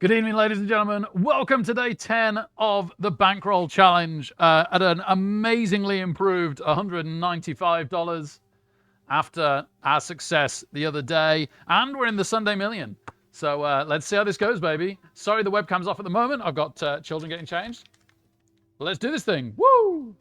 Good evening, ladies and gentlemen. Welcome to day 10 of the Bankroll Challenge at an amazingly improved $195 after our success the other day. And we're in the Sunday Million. So let's see how this goes, baby. Sorry the webcam's off at the moment. I've got children getting changed. But let's do this thing. Woo!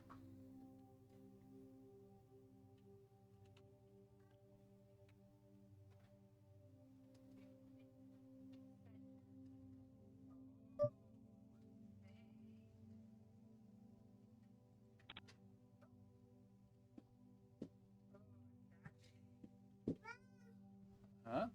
Huh?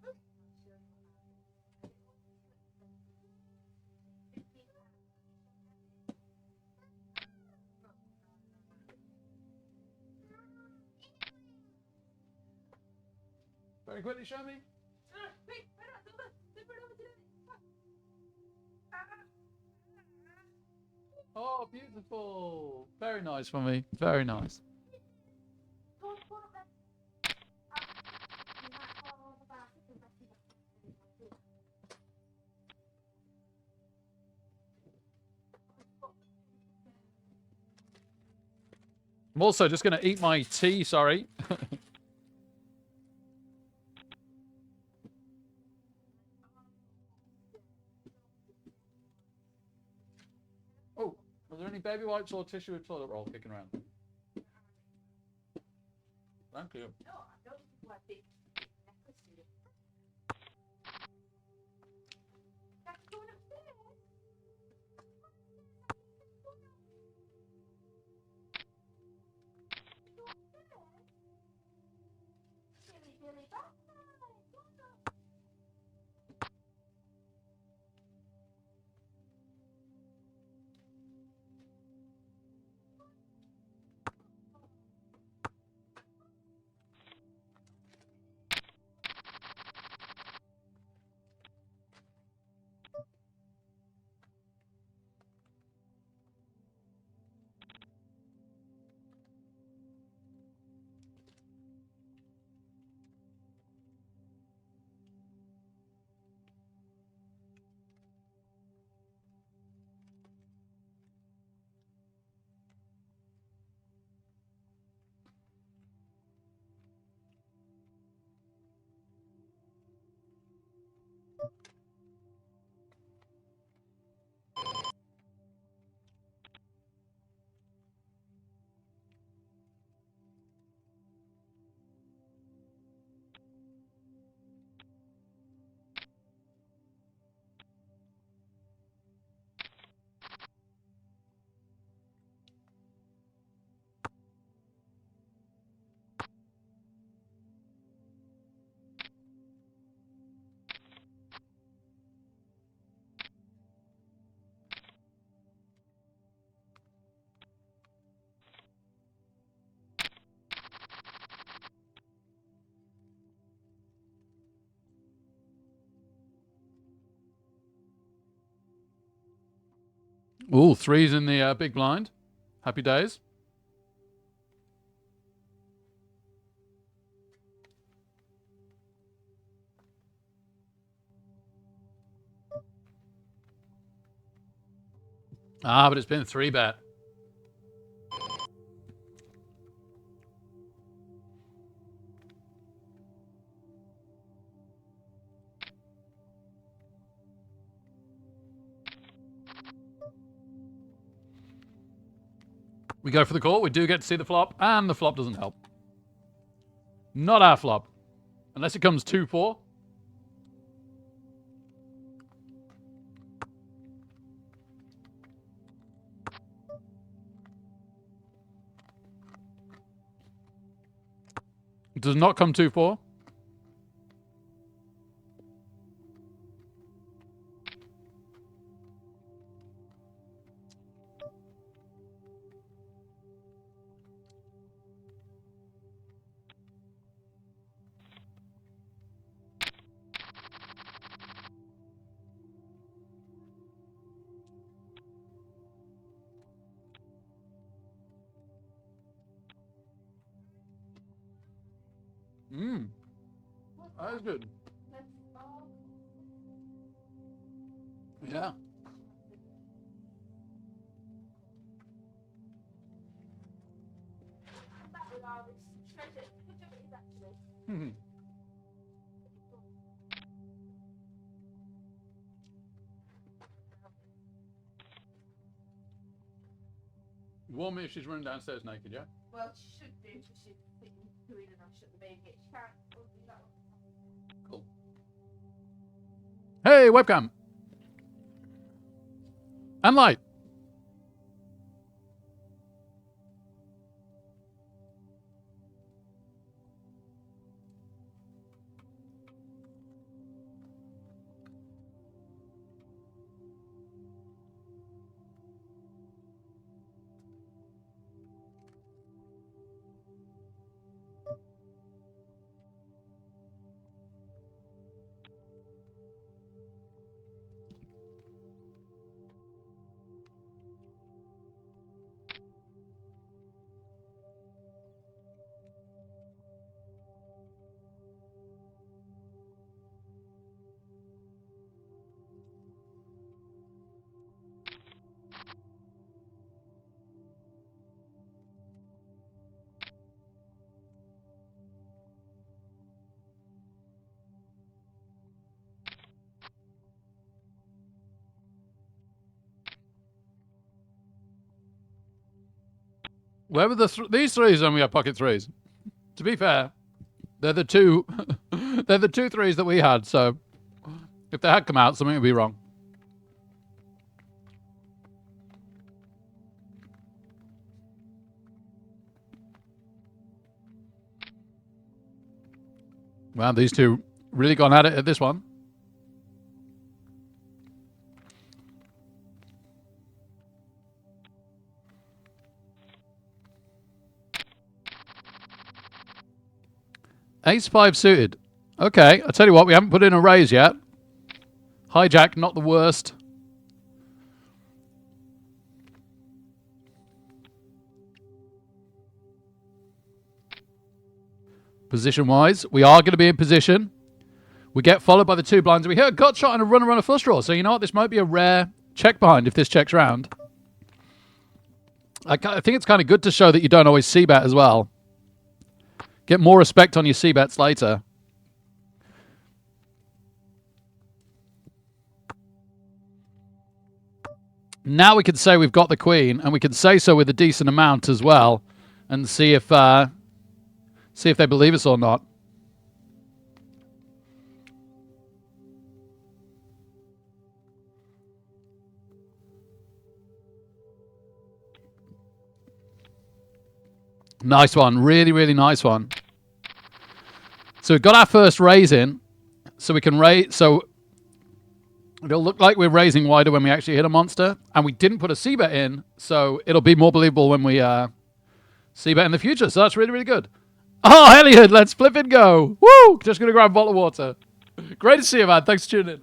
Very quickly, show me. Oh, beautiful. Very nice for me. Very nice. I'm also just going to eat my tea, sorry. Oh, are there any baby wipes or tissue or toilet roll kicking around? Thank you. Ooh, threes in the big blind. Happy days. Ah, but it's been 3-bet. We go for the call. We do get to see the flop, and the flop doesn't help. Not our flop. Unless it comes 2-4. It does not come 2-4. That is good. Yeah. Warm me if she's running downstairs naked, yeah? Well, she should do because she's sitting doing and I shut the baby. She can't do that one. Cool. Hey, webcam. And light. Where were these threes when we had pocket threes? To be fair, they're the two they're the 2 threes that we had, so if they had come out, something would be wrong. Wow, these two really gone at it at this one. Ace-5 suited. Okay, I'll tell you what, we haven't put in a raise yet. Hijack, not the worst. Position-wise, we are going to be in position. We get followed by the 2 blinds. We hit a gut shot and a runner on a flush draw. So you know what? This might be a rare check behind if this checks round. I think it's kind of good to show that you don't always c-bet as well. Get more respect on your c-bets later. Now we can say we've got the queen, and we can say so with a decent amount as well, and see if they believe us or not. Nice one. Really, really nice one. So we've got our first raise in. So we can raise. So it'll look like we're raising wider when we actually hit a monster. And we didn't put a c-bet in. So it'll be more believable when we c-bet in the future. So that's really, really good. Oh, Elliot, let's flip and go. Woo! Just going to grab a bottle of water. Great to see you, man. Thanks for tuning in.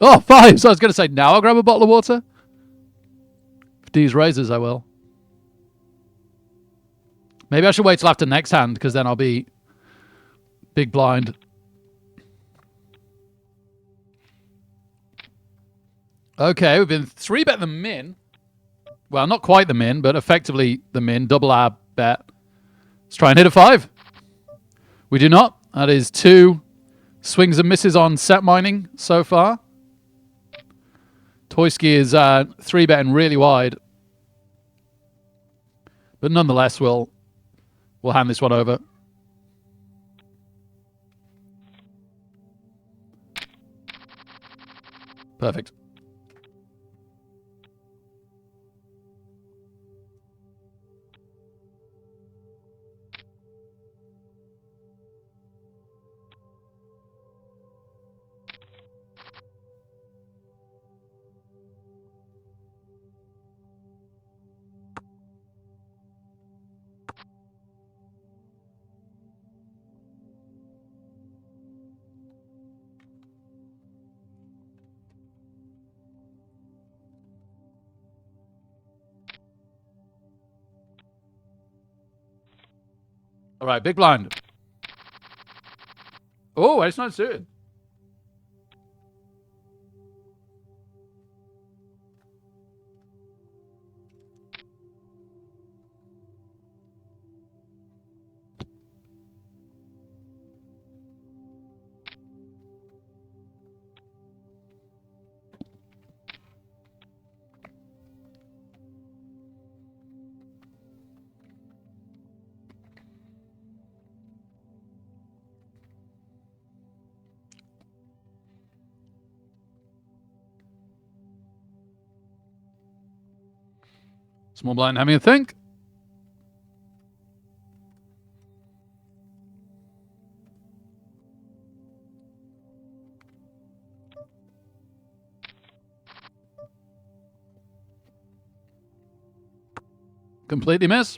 Oh, 5. So I was going to say, now I'll grab a bottle of water. For these raises, I will. Maybe I should wait till after next hand, because then I'll be big blind. Okay, we've been 3-bet the min. Well, not quite the min, but effectively the min. Double our bet. Let's try and hit a 5. We do not. That is 2 swings and misses on set mining so far. Toyski is 3-betting really wide. But nonetheless, we'll hand this one over. Perfect. All right, big blind. Oh, ace nine suited. Small blind having a think. Completely miss.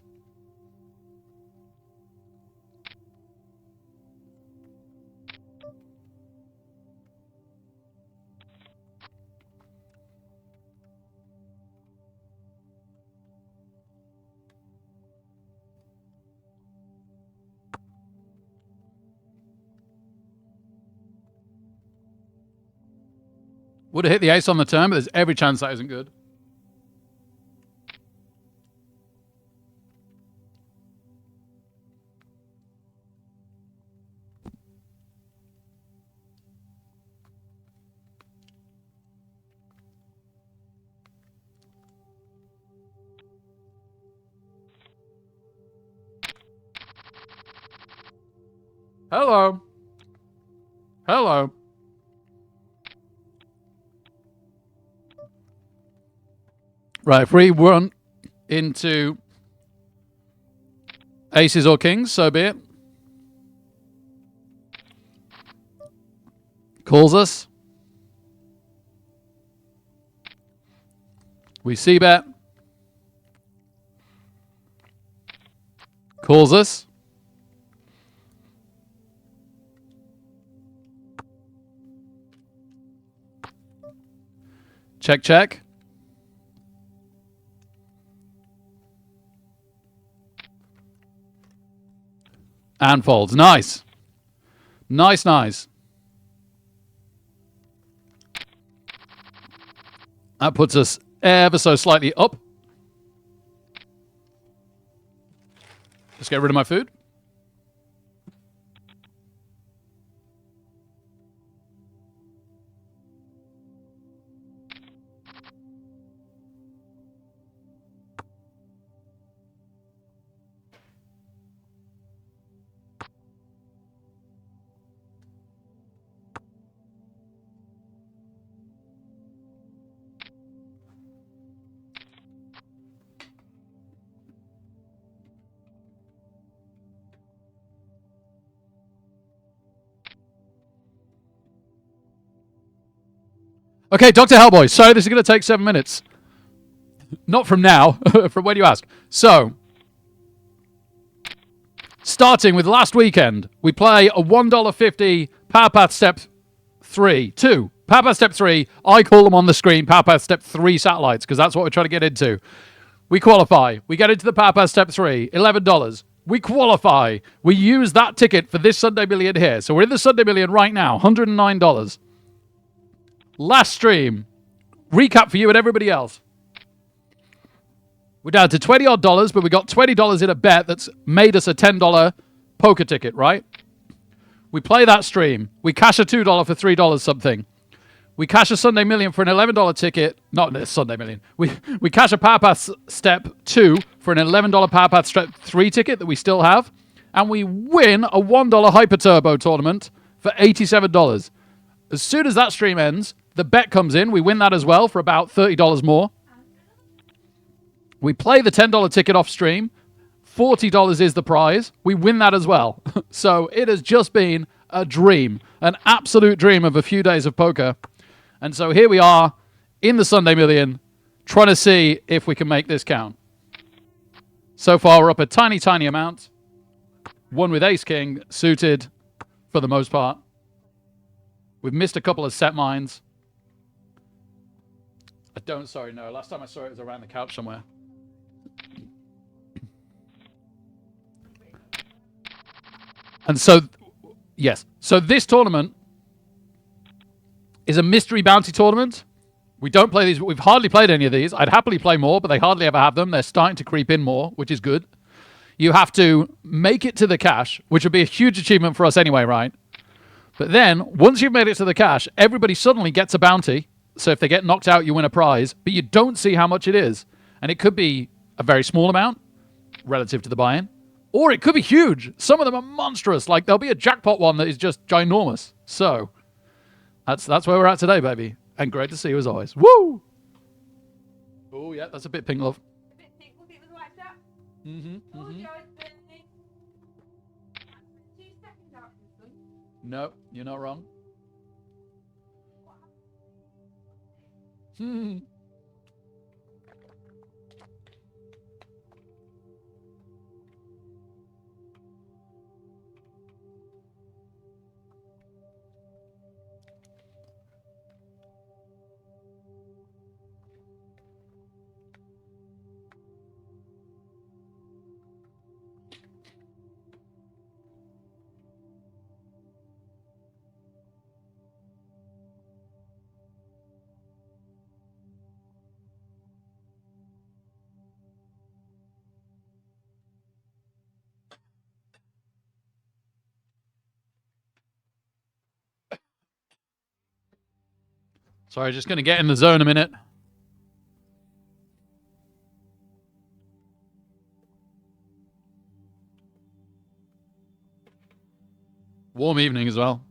Would have hit the ace on the turn, but there's every chance that isn't good. Hello. Hello. Right, if we run into aces or kings, so be it. Calls us. We see bet. Calls us. Check, check. And folds. Nice. Nice, nice. That puts us ever so slightly up. Just get rid of my food. Okay, Dr. Hellboy. So this is going to take 7 minutes. Not from now, from when you ask. So, starting with last weekend, we play a $1.50 Power Path Step 2. Power Path Step 3, I call them on the screen Power Path Step 3 satellites, because that's what we're trying to get into. We qualify. We get into the Power Path Step 3, $11. We qualify. We use that ticket for this Sunday Million here. So we're in the Sunday Million right now, $109. Last stream, recap for you and everybody else. We're down to $20 odd, but we got $20 in a bet that's made us a $10 poker ticket, right? We play that stream. We cash a $2 for $3 something. We cash a Sunday Million for an $11 ticket. Not a Sunday Million. We cash a Power Path Step 2 for an $11 Power Path Step 3 ticket that we still have. And we win a $1 Hyper Turbo tournament for $87. As soon as that stream ends, the bet comes in. We win that as well for about $30 more. We play the $10 ticket off stream. $40 is the prize. We win that as well. So it has just been a dream, an absolute dream of a few days of poker. And so here we are in the Sunday Million, trying to see if we can make this count. So far, we're up a tiny, tiny amount. One with Ace King suited for the most part. We've missed a couple of set mines. No. Last time I saw it was around the couch somewhere. And so, yes. So this tournament is a mystery bounty tournament. We don't play these. We've hardly played any of these. I'd happily play more, but they hardly ever have them. They're starting to creep in more, which is good. You have to make it to the cash, which would be a huge achievement for us anyway, right? But then, once you've made it to the cash, everybody suddenly gets a bounty. So if they get knocked out, you win a prize, but you don't see how much it is. And it could be a very small amount relative to the buy-in, or it could be huge. Some of them are monstrous. Like, there'll be a jackpot one that is just ginormous. So that's where we're at today, baby. And great to see you as always. Woo! Oh, yeah, that's a bit pink, love. A bit pink, look, it was like that. Mm-hmm. Oh, Joe, it's burning. 2 seconds out from the sun. No, you're not wrong. What happened? Sorry, just going to get in the zone a minute. Warm evening as well.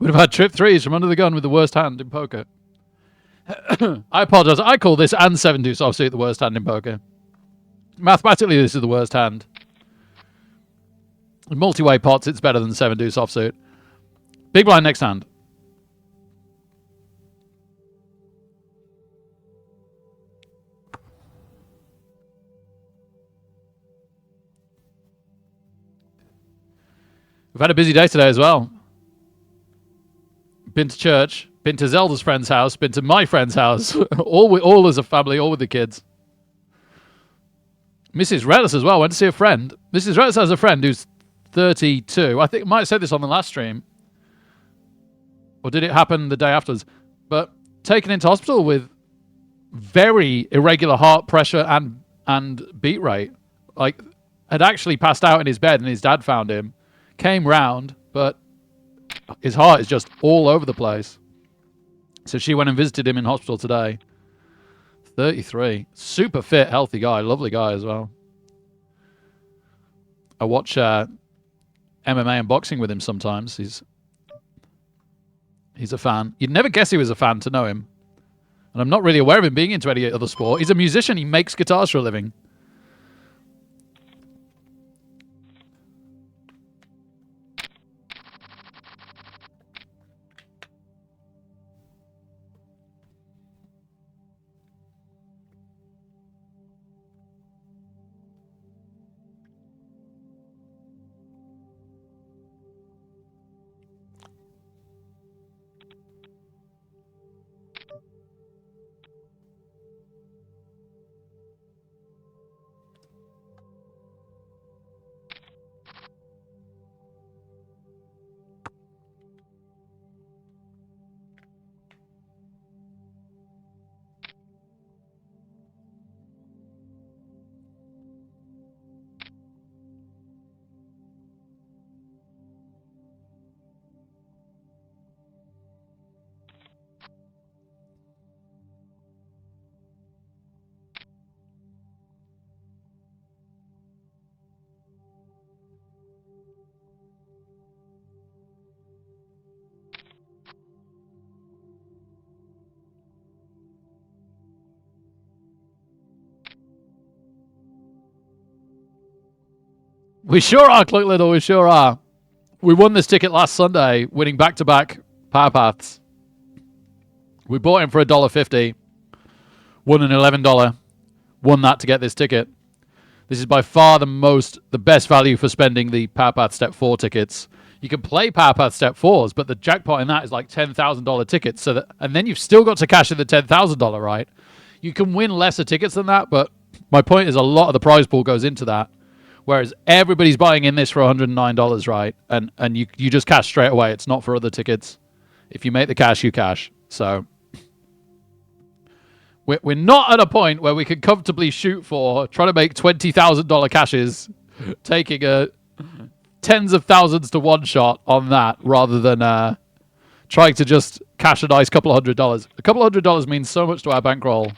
Would have had trip threes from under the gun with the worst hand in poker. I apologize. I call this and 7 deuce offsuit the worst hand in poker. Mathematically, this is the worst hand. In multi-way pots, it's better than 7 deuce offsuit. Big blind next hand. We've had a busy day today as well. Been to church, been to Zelda's friend's house, been to my friend's house. all as a family, all with the kids. Mrs. Redis as well. Went to see a friend. Mrs. Redis has a friend who's 32. I think I might have said this on the last stream. Or did it happen the day afterwards? But taken into hospital with very irregular heart pressure and beat rate. Like, had actually passed out in his bed and his dad found him. Came round, but his heart is just all over the place. So she went and visited him in hospital today. 33. Super fit, healthy guy. Lovely guy as well. I watch MMA and boxing with him sometimes. He's a fan. You'd never guess he was a fan to know him. And I'm not really aware of him being into any other sport. He's a musician. He makes guitars for a living. We sure are, Cluck Little. We sure are. We won this ticket last Sunday, winning back-to-back Power Paths. We bought him for $1.50, won an $11, won that to get this ticket. This is by far the best value for spending the Power Path Step 4 tickets. You can play Power Path Step 4s, but the jackpot in that is like $10,000 tickets. And then you've still got to cash in the $10,000, right? You can win lesser tickets than that, but my point is a lot of the prize pool goes into that. Whereas everybody's buying in this for $109, right? And you just cash straight away. It's not for other tickets. If you make the cash, you cash. So we're not at a point where we can comfortably shoot for trying to make $20,000 cashes, taking tens of thousands to one shot on that rather than trying to just cash a nice couple of $100. A couple of $100 means so much to our bankroll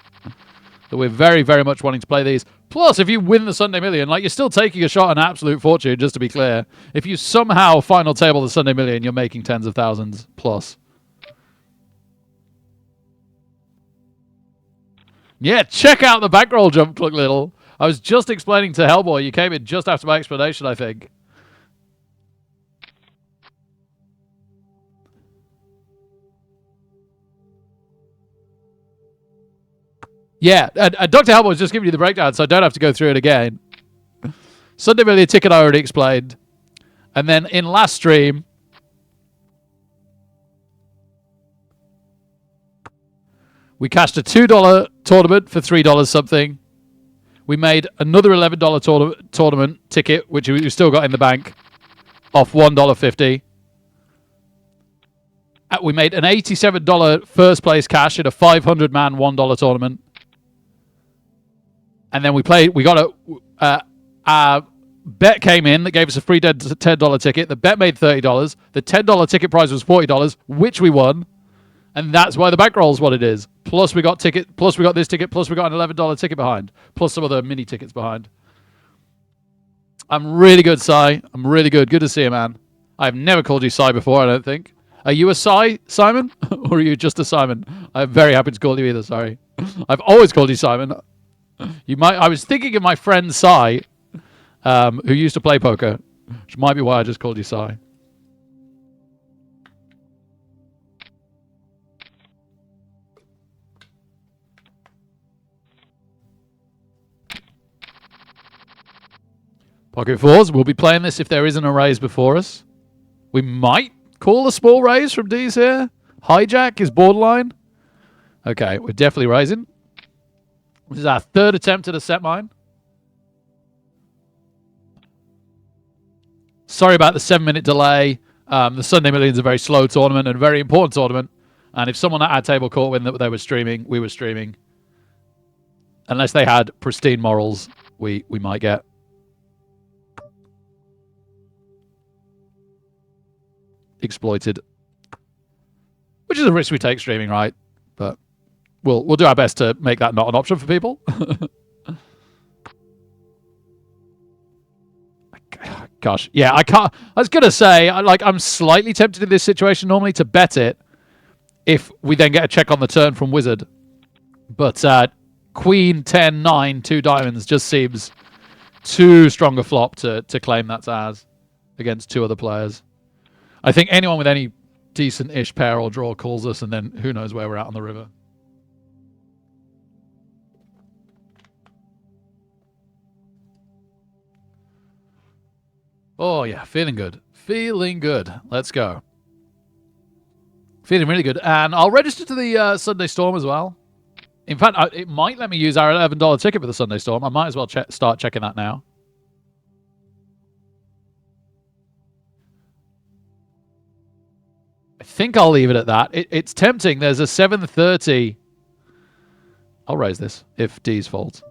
that we're very, very much wanting to play these. Plus, if you win the Sunday Million, like, you're still taking a shot at an absolute fortune, just to be clear. If you somehow final table the Sunday Million, you're making tens of thousands plus. Yeah, check out the bankroll jump, Cluck Little. I was just explaining to Hellboy. You came in just after my explanation, I think. Yeah, and Dr. Hellboy was just giving you the breakdown, so I don't have to go through it again. Sunday Million ticket I already explained. And then in last stream, we cashed a $2 tournament for $3 something. We made another $11 tournament ticket, which we still got in the bank, off $1.50. We made an $87 first place cash in a 500-man $1 tournament. And then we got a bet came in that gave us a free $10 ticket. The bet made $30. The $10 ticket prize was $40, which we won. And that's why the bankroll is what it is. Plus we got this ticket, plus we got an $11 ticket behind, plus some other mini tickets behind. I'm really good, Sai. I'm really good. Good to see you, man. I've never called you Sai before, I don't think. Are you a Sai, Simon? Or are you just a Simon? I'm very happy to call you either, sorry. I've always called you Simon. I was thinking of my friend Sai, who used to play poker, which might be why I just called you Sai. Pocket fours. We'll be playing this if there isn't a raise before us. We might call a small raise from D's here. Hijack is borderline. Okay, we're definitely raising. This is our third attempt at a set mine. Sorry about the 7-minute delay. The Sunday Million is a very slow tournament and a very important tournament. And if someone at our table caught when they were streaming, we were streaming. Unless they had pristine morals, we might get. Exploited. Which is a risk we take streaming, right? But we'll do our best to make that not an option for people. Gosh, yeah, I can't. I was gonna say, I'm slightly tempted in this situation normally to bet it if we then get a check on the turn from Wizard, but Queen 10 9 2 diamonds just seems too strong a flop to claim that's ours against two other players. I think anyone with any decent-ish pair or draw calls us, and then who knows where we're at on the river. Oh, yeah, feeling good. Feeling good. Let's go. Feeling really good. And I'll register to the Sunday Storm as well. In fact, it might let me use our $11 ticket for the Sunday Storm. I might as well start checking that now. I think I'll leave it at that. It's tempting. There's a 7:30. I'll raise this if D's fault.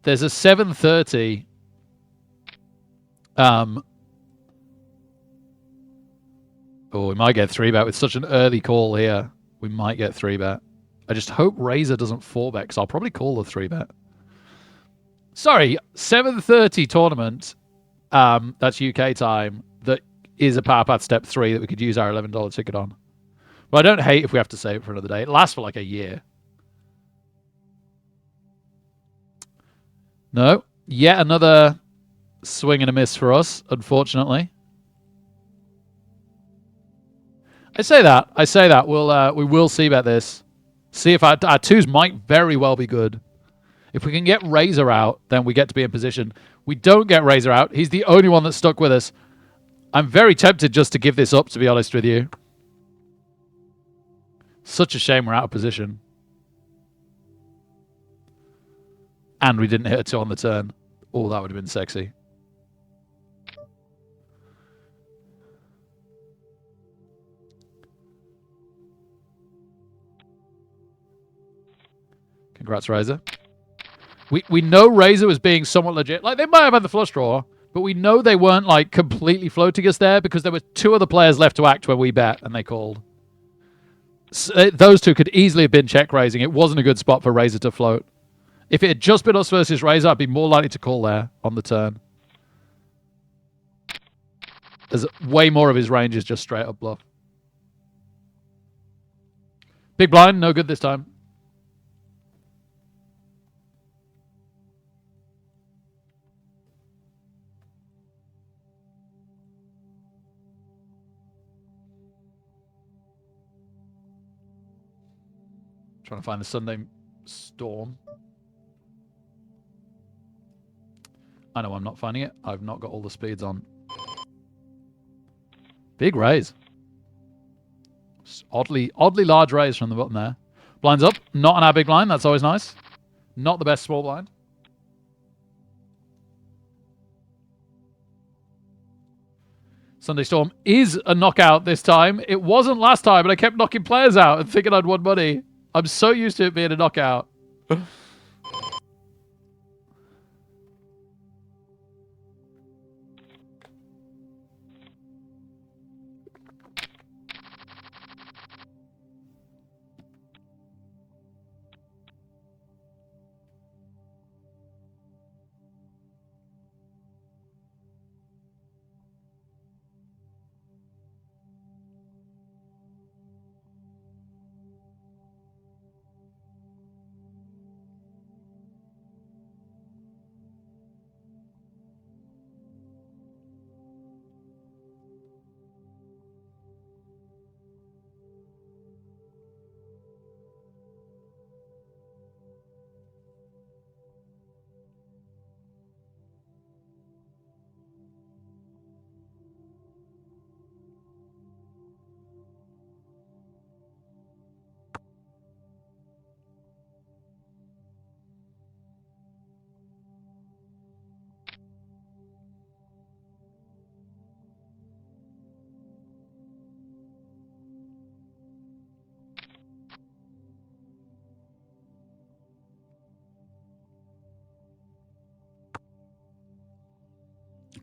There's a 7:30. Oh, we might get 3-bet with such an early call here. We might get 3-bet. I just hope Razor doesn't 4-bet because I'll probably call the 3-bet. Sorry, 7:30 tournament. That's UK time. That is a Power Path Step 3 that we could use our $11 ticket on. But I don't hate if we have to save it for another day. It lasts for like a year. No. Yet another swing and a miss for us, unfortunately. I say that. We will see about this. See if our twos might very well be good. If we can get Razor out, then we get to be in position. We don't get Razor out. He's the only one that's stuck with us. I'm very tempted just to give this up, to be honest with you. Such a shame we're out of position. And we didn't hit a 2 on the turn. Oh, that would have been sexy. Congrats, Razor. We know Razor was being somewhat legit. Like, they might have had the flush draw, but we know they weren't, like, completely floating us there because there were 2 other players left to act when we bet, and they called. So, those 2 could easily have been check raising. It wasn't a good spot for Razor to float. If it had just been us versus Razor, I'd be more likely to call there on the turn. There's way more of his range is just straight up bluff. Big blind, no good this time. Trying to find the Sunday Storm. I know I'm not finding it. I've not got all the speeds on. Big raise. Oddly large raise from the button there. Blinds up. Not on our big blind. That's always nice. Not the best small blind. Sunday Storm is a knockout this time. It wasn't last time, but I kept knocking players out and thinking I'd won money. I'm so used to it being a knockout.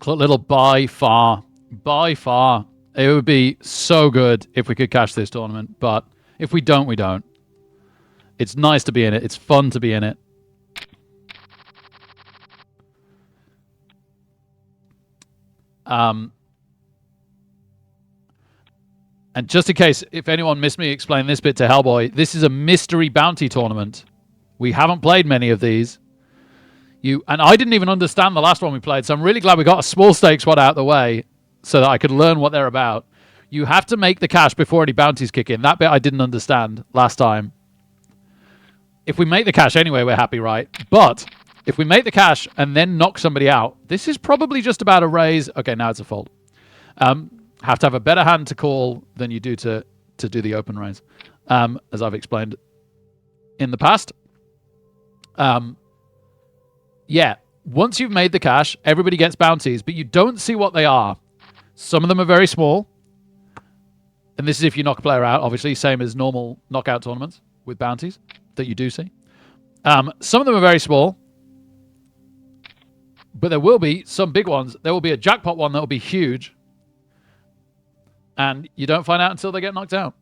Little by far, it would be so good if we could cash this tournament, but if we don't, we don't. It's nice to be in it. It's fun to be in it. And just in case, if anyone missed me explain this bit to Hellboy, this is a mystery bounty tournament. We haven't played many of these. And I didn't even understand the last one we played, so I'm really glad we got a small stakes one out of the way so that I could learn what they're about. You have to make the cash before any bounties kick in. That bit I didn't understand last time. If we make the cash anyway, we're happy, right? But if we make the cash and then knock somebody out, this is probably just about a raise. Okay, now it's a fold. Have to have a better hand to call than you do to do the open raise, as I've explained in the past. Yeah, once you've made the cash, everybody gets bounties, but you don't see what they are. Some of them are very small. And this is if you knock a player out, obviously, same as normal knockout tournaments with bounties that you do see. Some of them are very small. But there will be some big ones. There will be a jackpot one that will be huge. And you don't find out until they get knocked out.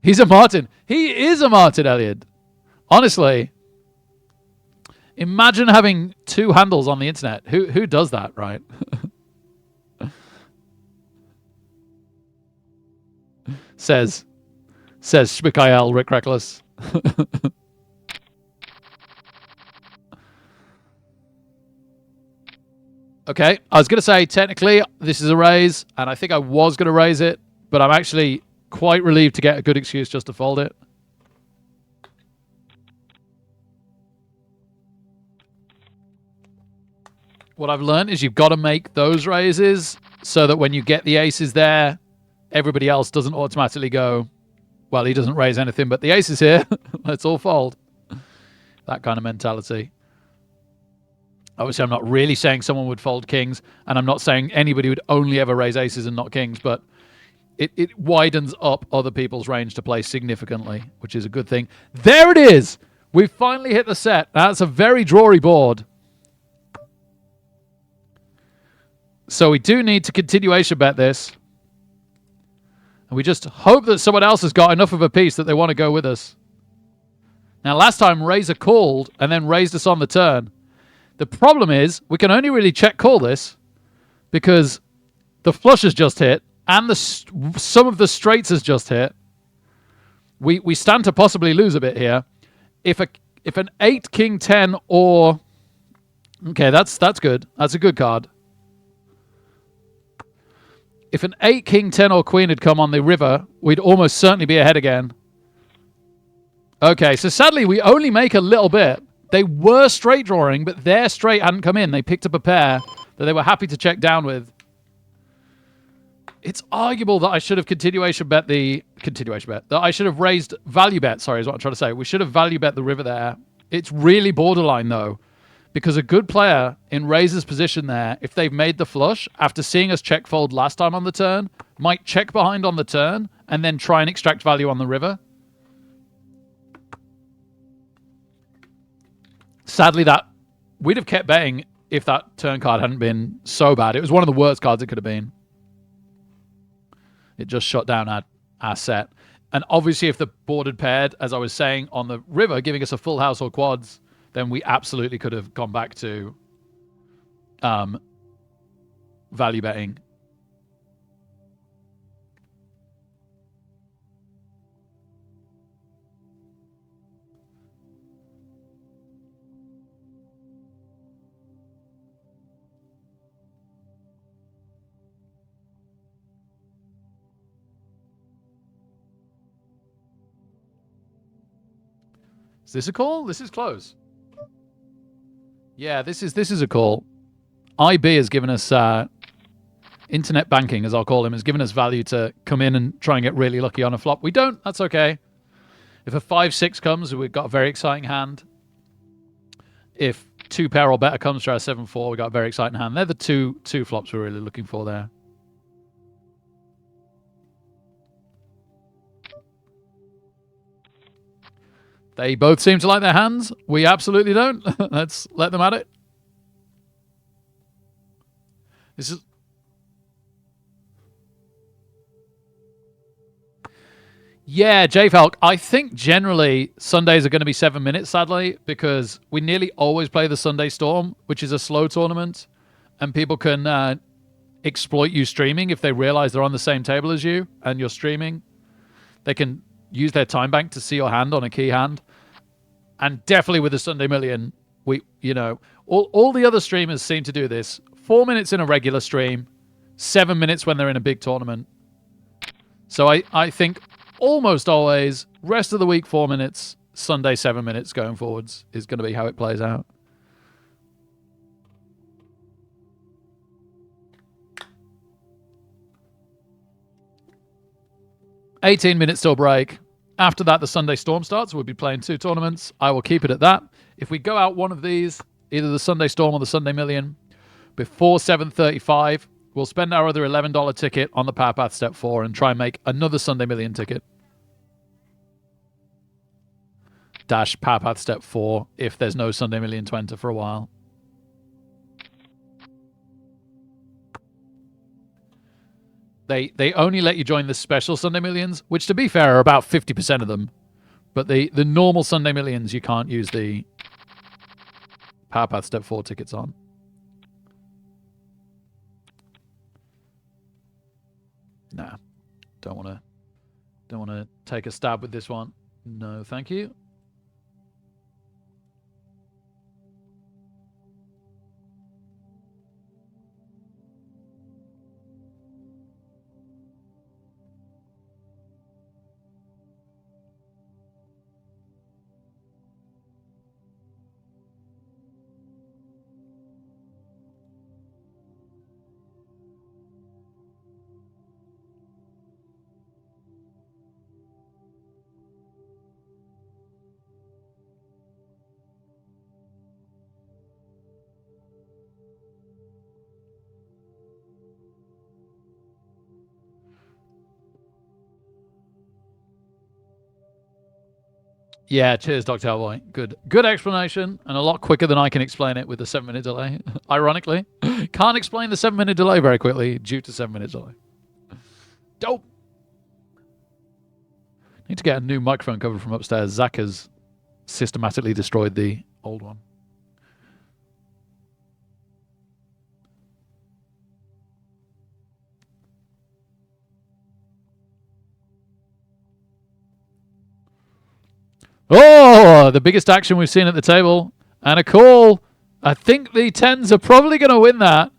He's a Martin. He is a Martin, Elliot. Honestly, imagine having 2 handles on the internet. Who does that, right? says Mikhail Rick Reckless. Okay, I was going to say, technically, this is a raise, and I think I was going to raise it, but I'm actually quite relieved to get a good excuse just to fold it. What I've learned is you've got to make those raises so that when you get the aces there, everybody else doesn't automatically go, well, he doesn't raise anything, but the ace is here. Let's all fold. That kind of mentality. Obviously, I'm not really saying someone would fold kings, and I'm not saying anybody would only ever raise aces and not kings, but it widens up other people's range to play significantly, which is a good thing. There it is! We've finally hit the set. That's a very drawy board. So we do need to continuation bet this. And we just hope that someone else has got enough of a piece that they want to go with us. Now, last time, Razor called and then raised us on the turn. The problem is, we can only really check call this because the flush has just hit and some of the straights has just hit. We stand to possibly lose a bit here. If an 8, King 10 or... Okay, that's good. That's a good card. If an 8, King 10 or Queen had come on the river, we'd almost certainly be ahead again. Okay, so sadly we only make a little bit. They were straight drawing, but their straight hadn't come in. They picked up a pair that they were happy to check down with. It's arguable that I should have that I should have raised value bet, sorry, is what I'm trying to say. We should have value bet the river there. It's really borderline, though, because a good player in Razor's position there, if they've made the flush, after seeing us check fold last time on the turn, might check behind on the turn and then try and extract value on the river. Sadly, that we'd have kept betting if that turn card hadn't been so bad. It was one of the worst cards it could have been. It just shut down our set. And obviously, if the board had paired, as I was saying, on the river, giving us a full house or quads, then we absolutely could have gone back to value betting. Is this a call? This is close. Yeah, this is a call. IB has given us internet banking, as I'll call him, has given us value to come in and try and get really lucky on a flop. We don't. That's okay. If a 5-6 comes, we've got a very exciting hand. If 2 pair or better comes to our 7-4, we've got a very exciting hand. They're the two flops we're really looking for there. They both seem to like their hands. We absolutely don't. Let's let them at it. This is... Yeah, JFalk. I think generally Sundays are going to be 7 minutes, sadly, because we nearly always play the Sunday Storm, which is a slow tournament, and people can exploit you streaming if they realize they're on the same table as you and you're streaming. They can use their time bank to see your hand on a key hand. And definitely with the Sunday Million, all the other streamers seem to do this. 4 minutes in a regular stream, 7 minutes when they're in a big tournament. So I think almost always, rest of the week 4 minutes, Sunday 7 minutes going forwards is going to be how it plays out. $18 minutes till break. After that, the Sunday Storm starts. We'll be playing 2 tournaments. I will keep it at that. If we go out one of these, either the Sunday Storm or the Sunday Million, before 7:35, we'll spend our other $11 ticket on the Power Path Step 4 and try and make another Sunday Million ticket. Dash Power Path Step 4 if there's no Sunday Million to enter for a while. They only let you join the special Sunday Millions, which, to be fair, are about 50% of them. But the normal Sunday Millions, you can't use the Power Path Step 4 tickets on. Nah, don't want to take a stab with this one. No, thank you. Yeah, cheers, Dr. Hellboy. Good explanation, and a lot quicker than I can explain it with a 7-minute delay. Ironically, can't explain the 7-minute delay very quickly due to 7-minute delay. Dope. Need to get a new microphone cover from upstairs. Zach has systematically destroyed the old one. Oh, the biggest action we've seen at the table. And a call. I think the 10s are probably going to win that.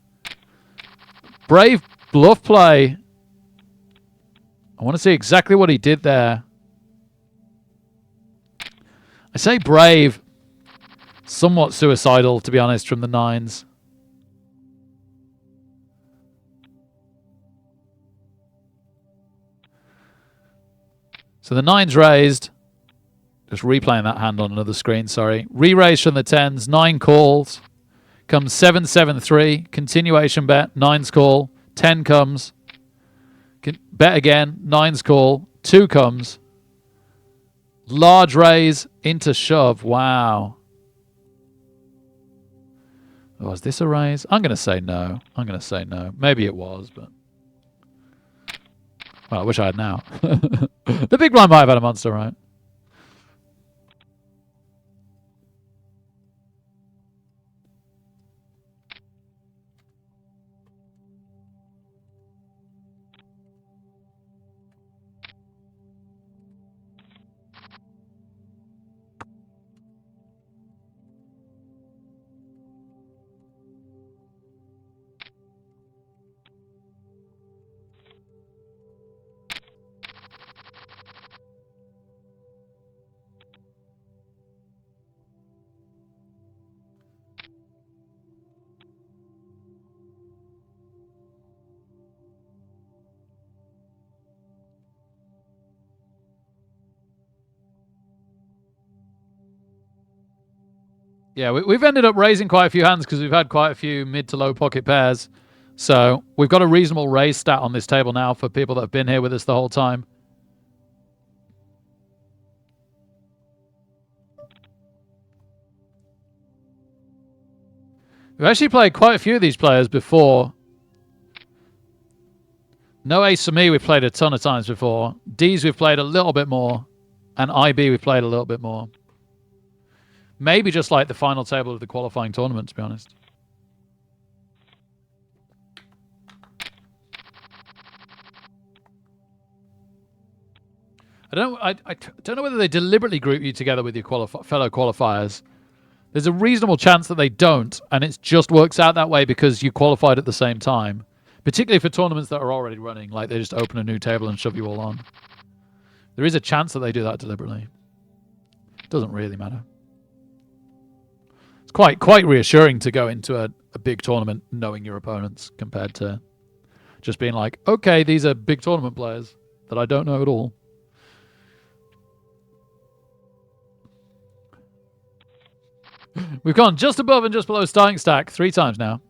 Brave bluff play. I want to see exactly what he did there. I say brave. Somewhat suicidal, to be honest, from the 9s. So the 9's raised. Just replaying that hand on another screen, sorry. Re-raise from the 10s, 9 calls. Comes 7-7-3, continuation bet, 9's call. 10 comes. Bet again, 9's call. 2 comes. Large raise into shove. Wow. Oh, is this a raise? I'm going to say no. I'm going to say no. Maybe it was, but... Well, I wish I had now. The big blind might have had a monster, right? Yeah, we've ended up raising quite a few hands because we've had quite a few mid to low pocket pairs. So we've got a reasonable raise stat on this table now for people that have been here with us the whole time. We've actually played quite a few of these players before. No ace for me we've played a ton of times before. D's we've played a little bit more. And IB we've played a little bit more. Maybe just like the final table of the qualifying tournament, to be honest. I don't know whether they deliberately group you together with your fellow qualifiers. There's a reasonable chance that they don't, and it just works out that way because you qualified at the same time. Particularly for tournaments that are already running, like they just open a new table and shove you all on. There is a chance that they do that deliberately. It doesn't really matter. It's quite reassuring to go into a big tournament knowing your opponents compared to just being like, okay, these are big tournament players that I don't know at all. We've gone just above and just below starting stack 3 times now.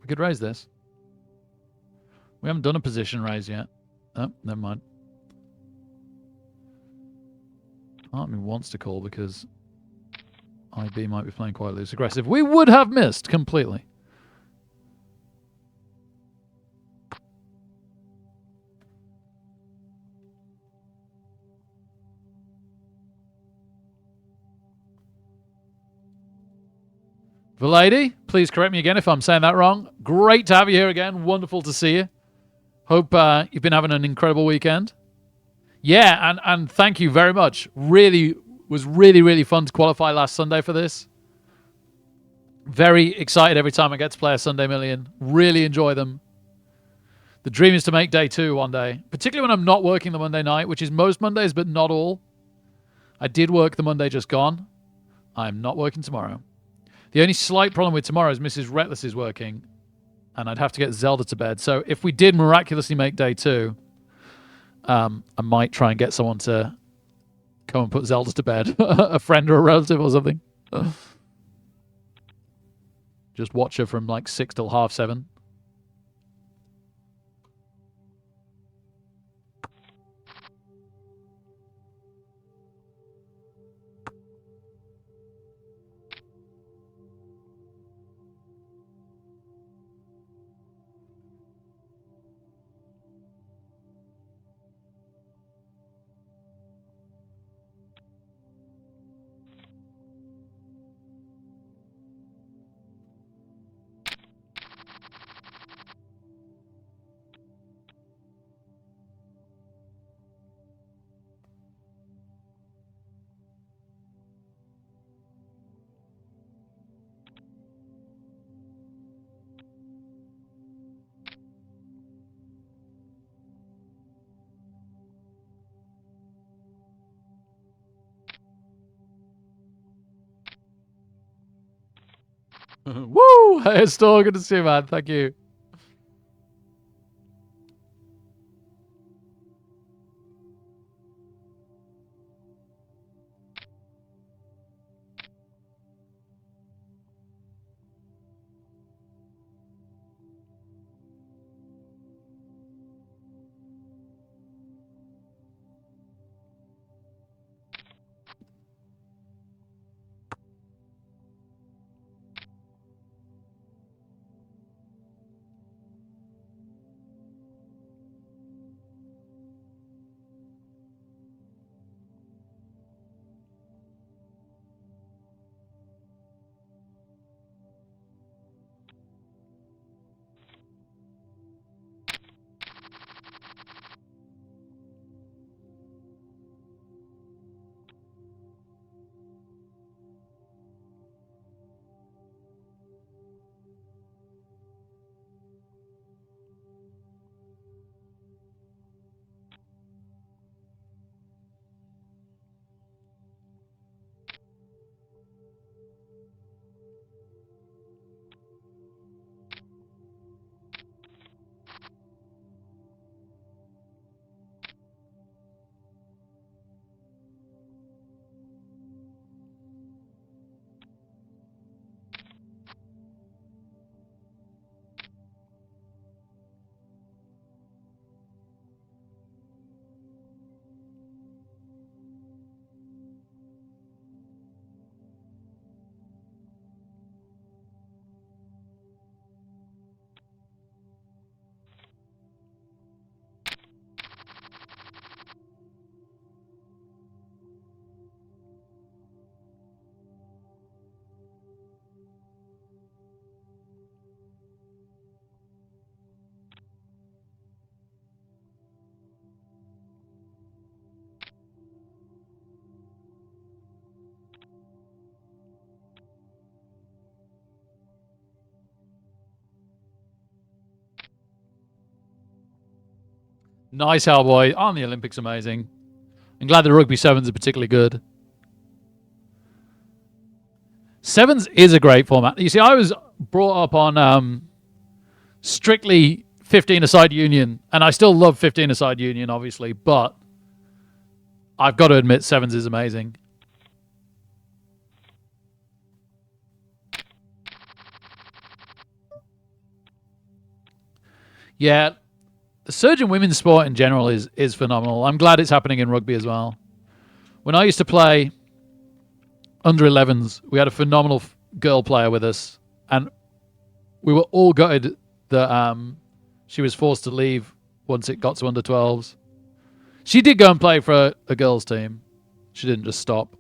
We could raise this. We haven't done a position raise yet. Oh, never mind. Part of me wants to call because IB might be playing quite loose aggressive. We would have missed completely. Valady, please correct me again if I'm saying that wrong. Great to have you here again. Wonderful to see you. Hope you've been having an incredible weekend. Yeah, and thank you very much. Was really fun to qualify last Sunday for this. Very excited every time I get to play a Sunday Million. Really enjoy them. The dream is to make day 2 one day, particularly when I'm not working the Monday night, which is most Mondays, but not all. I did work the Monday just gone. I'm not working tomorrow. The only slight problem with tomorrow is Mrs. Reckless is working, and I'd have to get Zelda to bed. So if we did miraculously make day 2, I might try and get someone to come and put Zelda to bed. A friend or a relative or something. Just watch her from like 6 till 7:30. Woo! Hey, Storm, good to see you, man. Thank you. Nice, Hellboy. On the Olympics, amazing. I'm glad the Rugby Sevens are particularly good. Sevens is a great format. You see, I was brought up on strictly 15-a-side union, and I still love 15-a-side union, obviously, but I've got to admit Sevens is amazing. Yeah, the surge in women's sport in general is phenomenal. I'm glad it's happening in rugby as well. When I used to play under 11s, we had a phenomenal girl player with us, and we were all gutted that she was forced to leave once it got to under 12s. She did go and play for a girls' team. She didn't just stop.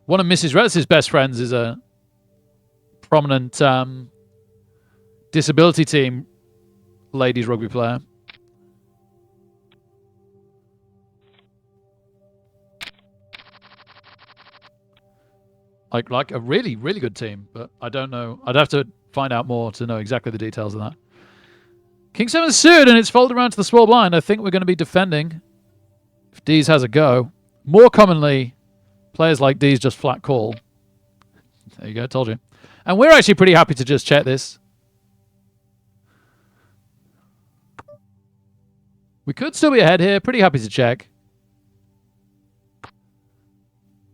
One of Mrs. Retz's best friends is a prominent disability team ladies rugby player. Like a really, really good team, but I don't know. I'd have to find out more to know exactly the details of that. King 7 suited and it's folded around to the small blind. I think we're going to be defending if Dees has a go. More commonly, players like Dees just flat call. There you go, told you. And we're actually pretty happy to just check this. We could still be ahead here. Pretty happy to check.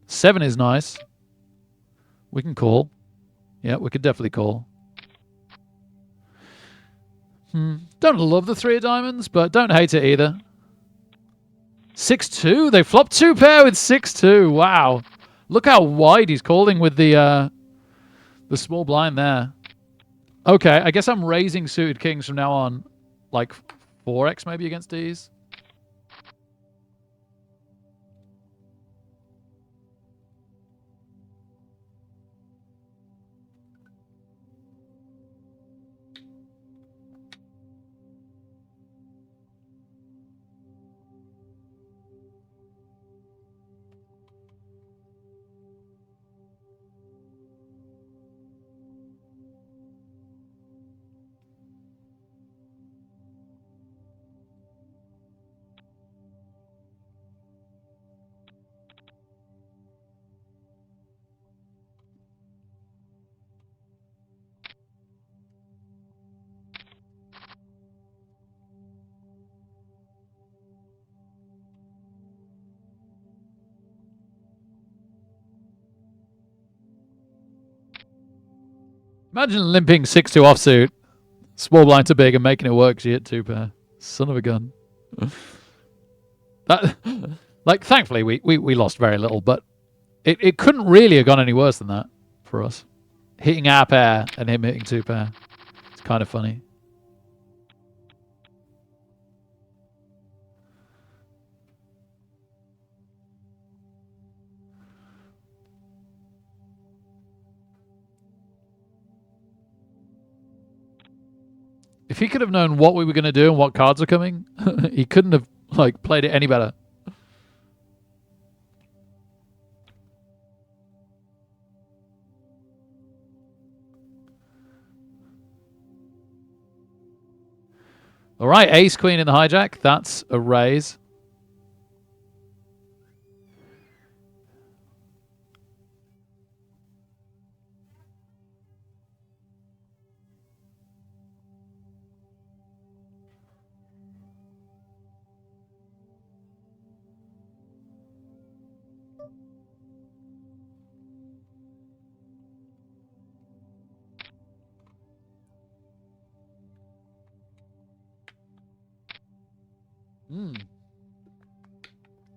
7 is nice. We can call. Yeah, we could definitely call. Don't love the 3 of diamonds, but don't hate it either. 6-2. They flopped 2 pair with 6-2. Wow. Look how wide he's calling with the small blind there. Okay, I guess I'm raising suited kings from now on. Like 4x maybe against D's. Imagine limping 6-2 offsuit, small blind to big, and making it work. She hit 2 pair. Son of a gun. That, like, thankfully we lost very little, but it couldn't really have gone any worse than that for us. Hitting our pair and him hitting 2 pair. It's kind of funny. If he could have known what we were going to do and what cards were coming, he couldn't have like played it any better. All right, ace queen in the hijack. That's a raise.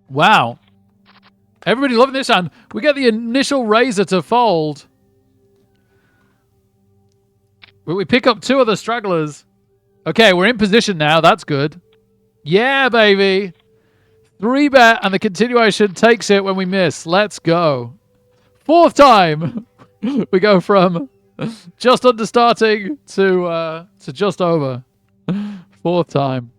Wow. Everybody loving this hand. We get the initial razor to fold. We pick up 2 of the stragglers. Okay, we're in position now. That's good. Yeah, baby. 3-bet and the continuation takes it when we miss. Let's go. 4th time. We go from just under starting to just over. 4th time.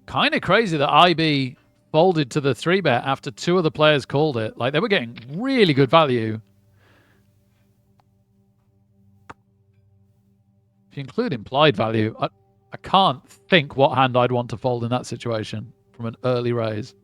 Kind of crazy that IB folded to the 3-bet after 2 of the players called it. Like, they were getting really good value. If you include implied value, I can't think what hand I'd want to fold in that situation from an early raise.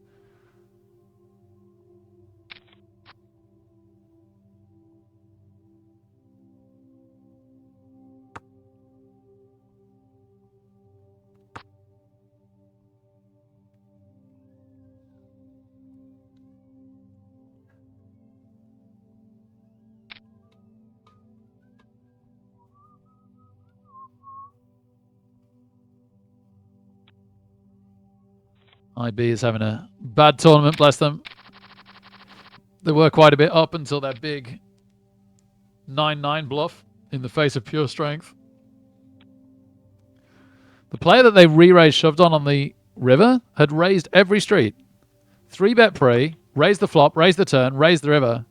IB is having a bad tournament, bless them. They were quite a bit up until their big 9-9 bluff in the face of pure strength. The player that they re-raised shoved on the river had raised every street. 3-bet pre, raised the flop, raised the turn, raised the river.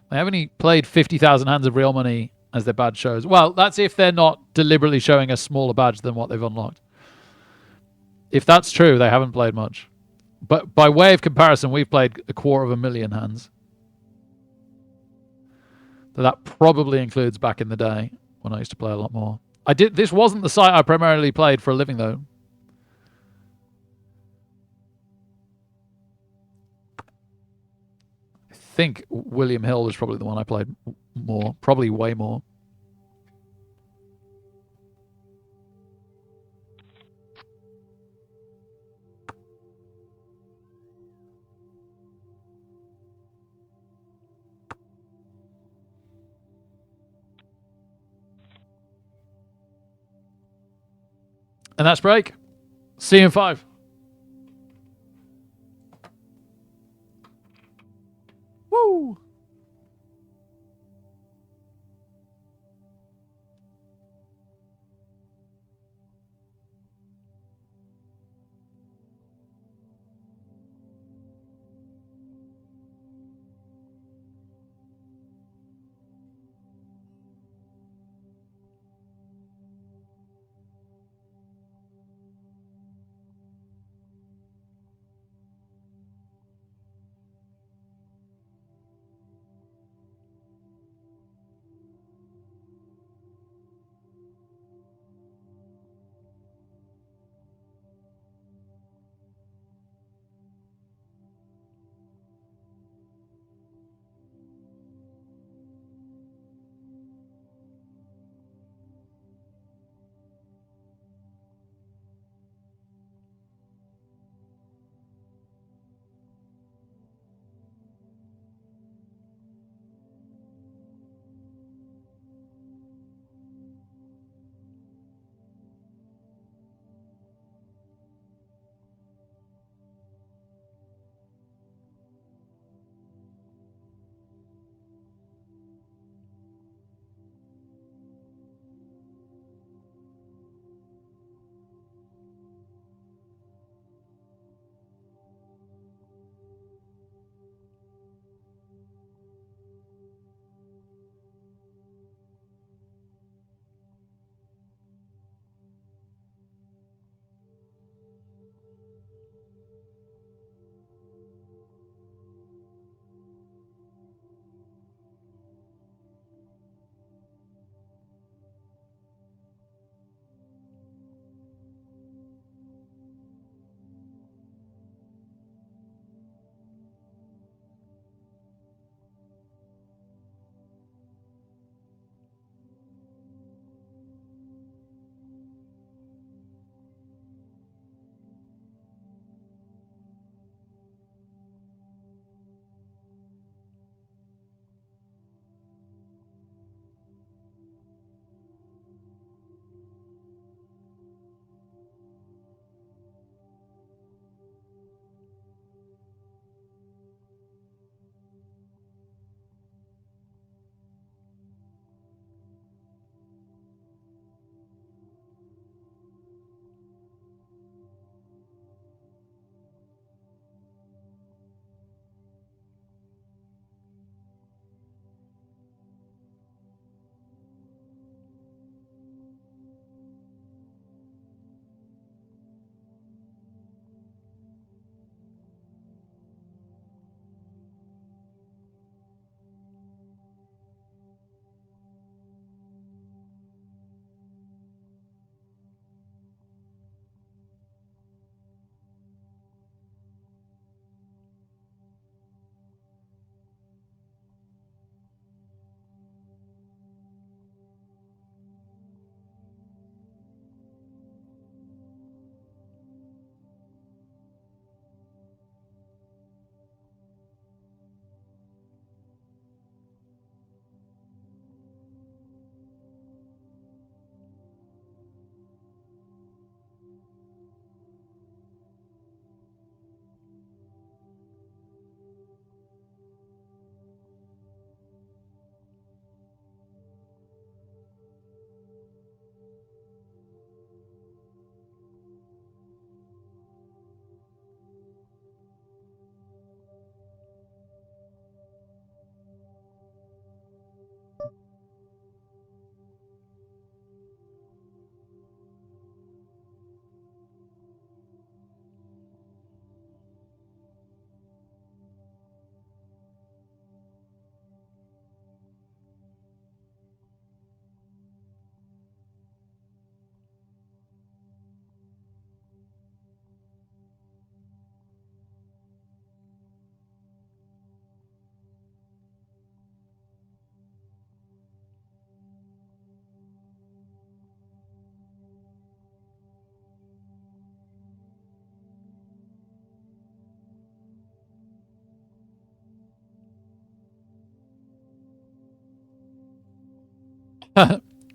They have only played 50,000 hands of real money as their badge shows. Well, that's if they're not deliberately showing a smaller badge than what they've unlocked. If that's true, they haven't played much. But by way of comparison, we've played 250,000 hands. So that probably includes back in the day when I used to play a lot more. This wasn't the site I primarily played for a living, though. I think William Hill was probably the one I played more. Probably way more. And that's break. See you in 5. Woo!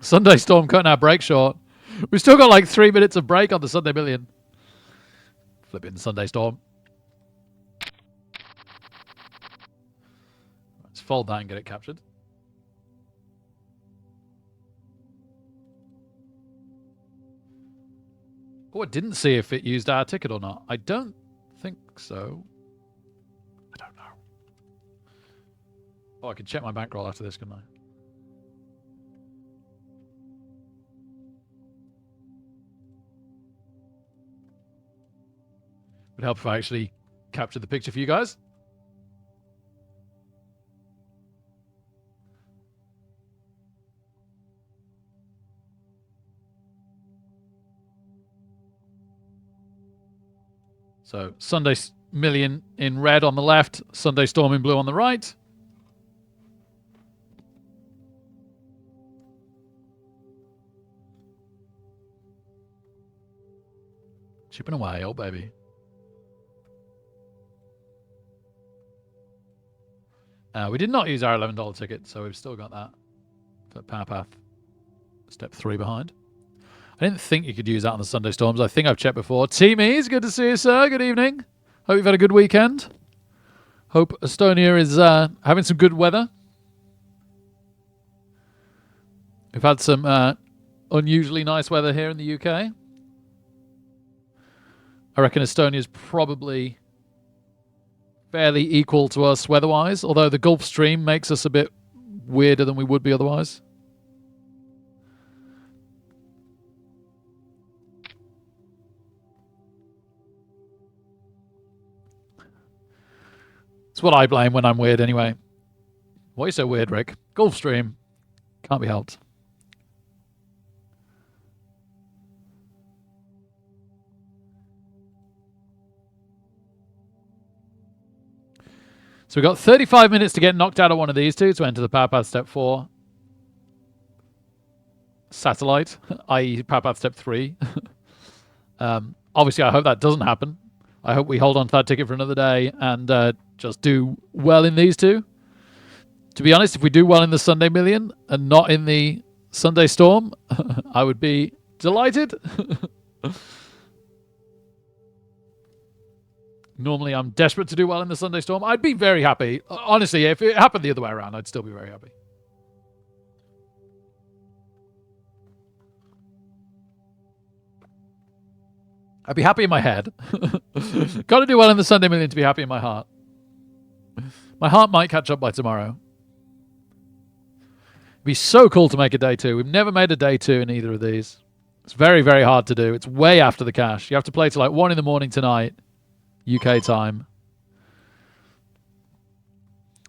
Sunday Storm cutting our break short. We've still got like 3 minutes of break on the Sunday Million. Flipping Sunday Storm. Let's fold that and get it captured. Oh, I didn't see if it used our ticket or not. I don't think so. I don't know. Oh, I can check my bankroll after this, couldn't I? Would help if I actually captured the picture for you guys. So Sunday Million in red on the left, Sunday Storm in blue on the right. Chipping away, oh baby. We did not use our $11 ticket, so we've still got that for Power Path. Step 3 behind. I didn't think you could use that on the Sunday Storms. I think I've checked before. Team E's, good to see you, sir. Good evening. Hope you've had a good weekend. Hope Estonia is having some good weather. We've had some unusually nice weather here in the UK. I reckon Estonia's probably fairly equal to us weather-wise, although the Gulf Stream makes us a bit weirder than we would be otherwise. It's what I blame when I'm weird anyway. Why are you so weird, Rick? Gulf Stream. Can't be helped. So we've got 35 minutes to get knocked out of one of these two to enter the Power Path Step 4. Satellite, i.e. Power Path Step 3. Obviously, I hope that doesn't happen. I hope we hold on to that ticket for another day and just do well in these two. To be honest, if we do well in the Sunday Million and not in the Sunday Storm, I would be delighted. Normally, I'm desperate to do well in the Sunday Storm. I'd be very happy. Honestly, if it happened the other way around, I'd still be very happy. I'd be happy in my head. Got to do well in the Sunday Million to be happy in my heart. My heart might catch up by tomorrow. It'd be so cool to make a day 2. We've never made a day 2 in either of these. It's very, very hard to do. It's way after the cash. You have to play till like 1 in the morning tonight. UK time.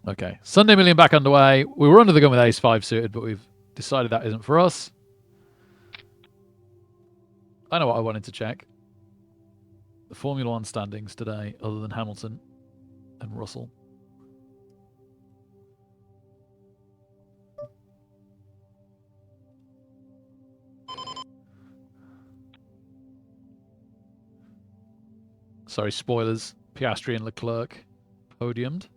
Okay, Sunday Million back underway. We were under the gun with Ace 5 suited, but we've decided that isn't for us. I know what I wanted to check. The Formula 1 standings today, other than Hamilton and Russell. Sorry, spoilers. Piastri and Leclerc podiumed.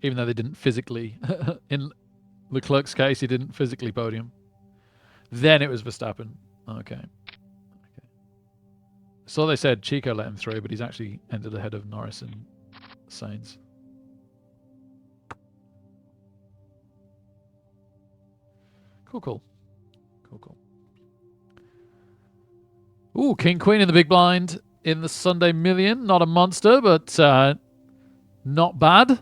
Even though they didn't physically, in Leclerc's case, he didn't physically podium. Then it was Verstappen. Okay. So they said Chico let him through, but he's actually ended ahead of Norris and Sainz. Cool. Ooh, King Queen in the big blind in the Sunday Million. Not a monster, but not bad.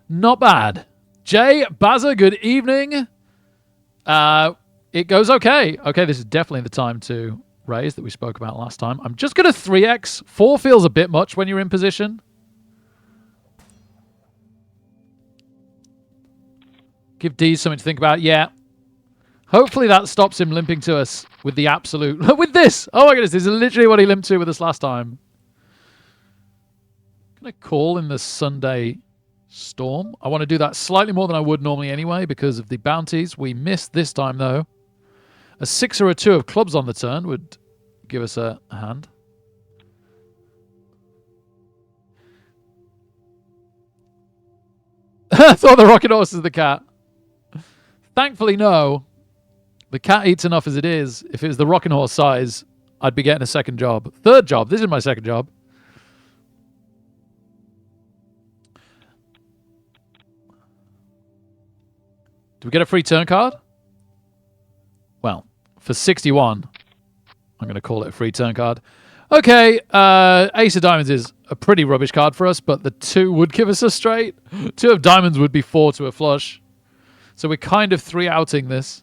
Not bad. Jay Bazza, good evening. It goes okay. Okay, this is definitely the time to raise that we spoke about last time. I'm just going to 3x. 4 feels a bit much when you're in position. Give D something to think about. Yeah. Hopefully that stops him limping to us with the absolute... with this! Oh my goodness, this is literally what he limped to with us last time. Can I call in the Sunday Storm? I want to do that slightly more than I would normally anyway because of the bounties. We missed this time though. A 6 or a 2 of clubs on the turn would give us a hand. I thought the rocket horse is the cat. Thankfully, no. The cat eats enough as it is. If it was the rocking horse size, I'd be getting a second job. Third job. This is my second job. Do we get a free turn card? Well, for 61, I'm going to call it a free turn card. Okay, Ace of Diamonds is a pretty rubbish card for us, but the 2 would give us a straight. 2 of Diamonds would be 4 to a flush. So we're kind of 3-outing this.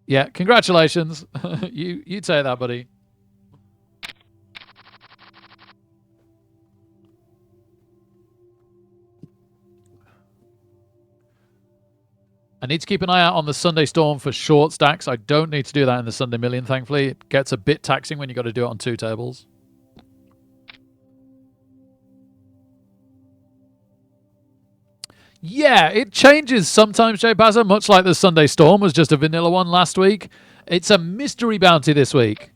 Yeah, congratulations. you take that, buddy. I need to keep an eye out on the Sunday Storm for short stacks. I don't need to do that in the Sunday Million, thankfully. It gets a bit taxing when you got to do it on 2 tables. Yeah, it changes sometimes, Jay Pazza, much like the Sunday Storm was just a vanilla one last week. It's a mystery bounty this week.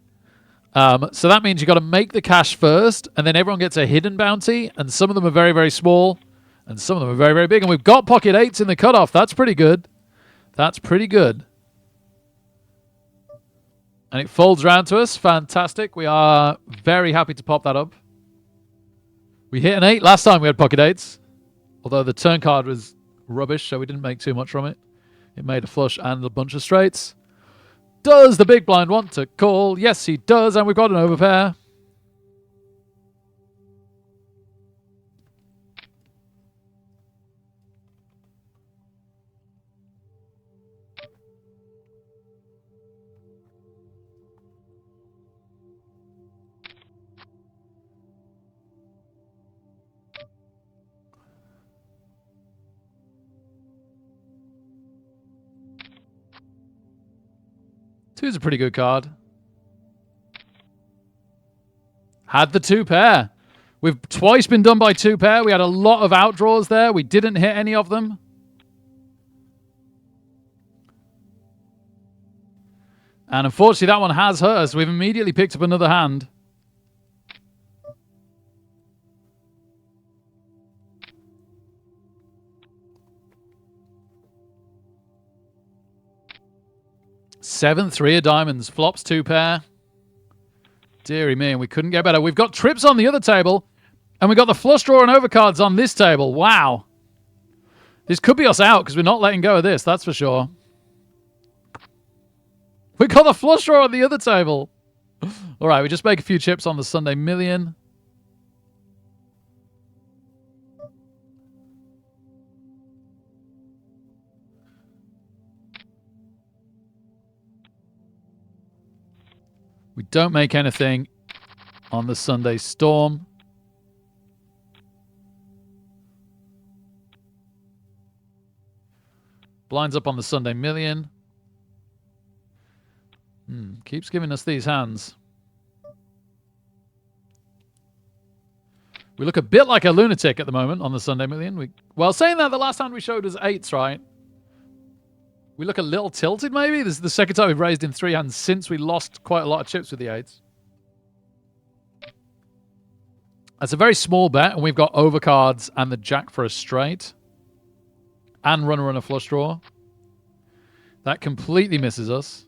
So that means you got to make the cash first, and then everyone gets a hidden bounty, and some of them are very, very small, and some of them are very, very big. And we've got pocket 8s in the cutoff. That's pretty good. That's pretty good. And it folds around to us. Fantastic. We are very happy to pop that up. We hit an 8 last time we had pocket 8s. Although the turn card was rubbish, so we didn't make too much from it. It made a flush and a bunch of straights. Does the big blind want to call? Yes, he does. And we've got an overpair. Two's a pretty good card. Had the 2 pair. We've twice been done by 2 pair. We had a lot of outdraws there. We didn't hit any of them. And unfortunately, that one has hurt us. We've immediately picked up another hand. Seven, 3 of diamonds. Flops 2 pair. Deary me, and we couldn't get better. We've got trips on the other table, and we got the flush draw and overcards on this table. Wow. This could be us out, because we're not letting go of this, that's for sure. We got the flush draw on the other table. All right, we just make a few chips on the Sunday Million. We don't make anything on the Sunday Storm. Blinds up on the Sunday Million. Keeps giving us these hands. We look a bit like a lunatic at the moment on the Sunday Million. Well, saying that, the last hand we showed was 8s, right? We look a little tilted, maybe? This is the second time we've raised in 3 hands since we lost quite a lot of chips with the 8s. That's a very small bet, and we've got overcards and the jack for a straight. And runner and a flush draw. That completely misses us.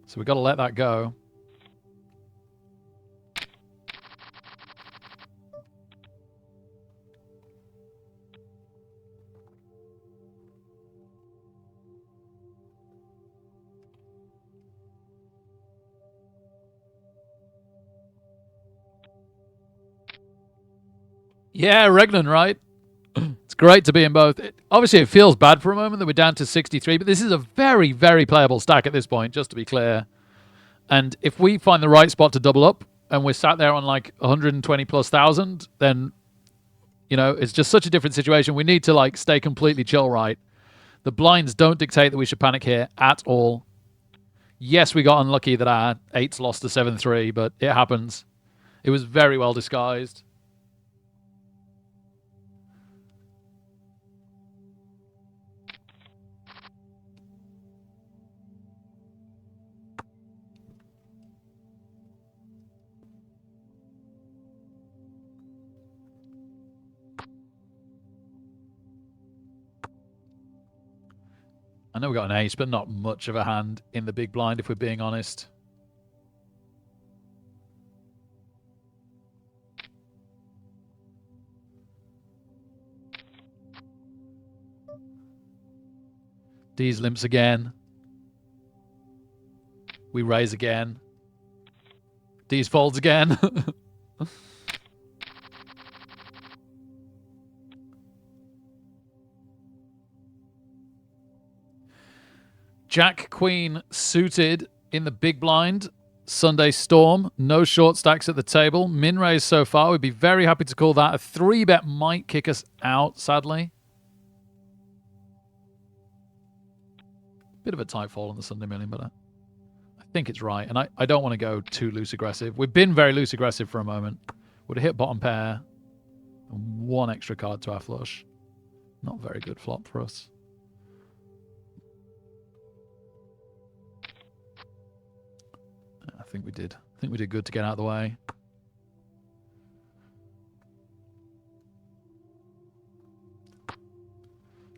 So we've got to let that go. Yeah, Regnan, right? It's great to be in both. Obviously, it feels bad for a moment that we're down to 63, but this is a very, very playable stack at this point, just to be clear. And if we find the right spot to double up, and we're sat there on like 120 plus thousand, then, you know, it's just such a different situation. We need to like stay completely chill, right? The blinds don't dictate that we should panic here at all. Yes, we got unlucky that our 8s lost to 7-3, but it happens. It was very well disguised. I know we got an ace, but not much of a hand in the big blind, if we're being honest. D's limps again. We raise again. D's folds again. Jack Queen suited in the big blind. Sunday Storm. No short stacks at the table. Min raise so far. We'd be very happy to call that. A 3-bet might kick us out, sadly. Bit of a tight fall on the Sunday Million, but I think it's right. And I don't want to go too loose aggressive. We've been very loose aggressive for a moment. Would have hit bottom pair. And 1 extra card to our flush. Not very good flop for us. I think we did. I think we did good to get out of the way.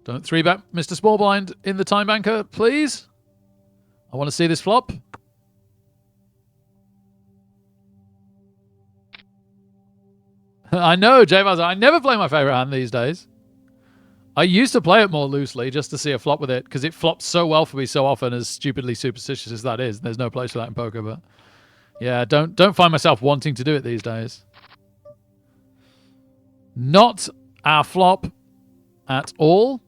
Don't 3-bet Mr. Small Blind in the time banker, please. I want to see this flop. I know, Jay Vaz, I never play my favorite hand these days. I used to play it more loosely just to see a flop with it because it flops so well for me so often, as stupidly superstitious as that is. There's no place for that in poker, but yeah, don't find myself wanting to do it these days. Not our flop at all.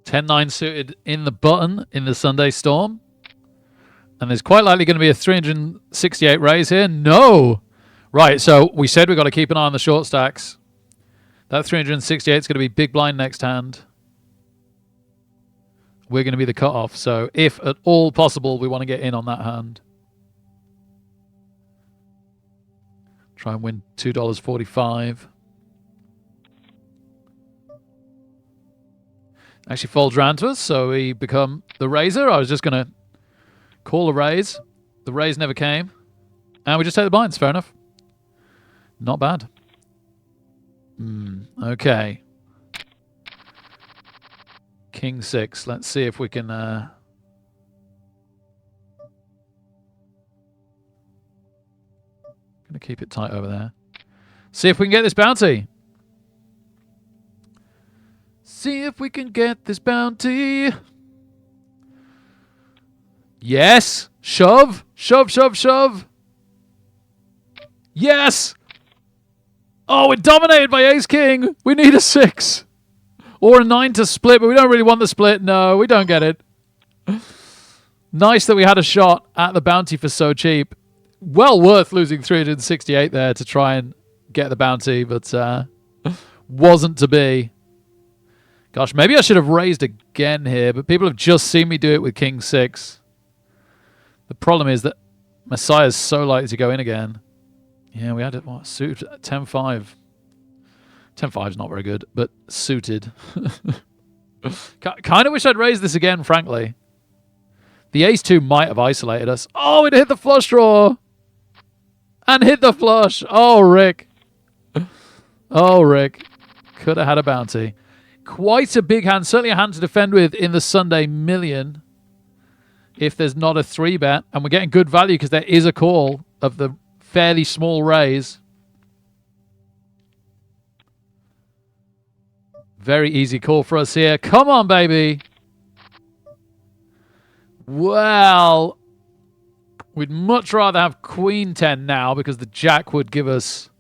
$10-9 suited in the button in the Sunday Storm. And there's quite likely going to be a 368 raise here. No! Right, so we said we've got to keep an eye on the short stacks. That 368 is going to be big blind next hand. We're going to be the cutoff. So if at all possible, we want to get in on that hand. Try and win $2.45. Actually folds round to us, so we become the raiser. I was just going to call a raise. The raise never came. And we just take the blinds. Fair enough. Not bad. Okay. King 6. Let's see if we can... Gonna keep it tight over there. See if we can get this bounty. See if we can get this bounty. Yes. Shove. Shove, shove, shove. Yes. Oh, we're dominated by Ace King. We need a 6. Or a 9 to split, but we don't really want the split. No, we don't get it. Nice that we had a shot at the bounty for so cheap. Well worth losing 368 there to try and get the bounty, but wasn't to be. Gosh, maybe I should have raised again here, but people have just seen me do it with King 6. The problem is that Messiah's so likely to go in again. Yeah, we had it. What suit 10-5. 10-5 is not very good, but suited. Kind of wish I'd raised this again, frankly. The ace-2 might have isolated us. Oh, it hit the flush draw. And hit the flush. Oh, Rick. Oh, Rick. Could have had a bounty. Quite a big hand. Certainly a hand to defend with in the Sunday Million. If there's not a 3-bet. And we're getting good value because there is a call of the fairly small raise. Very easy call for us here. Come on, baby. Well, we'd much rather have Queen 10 now because the Jack would give us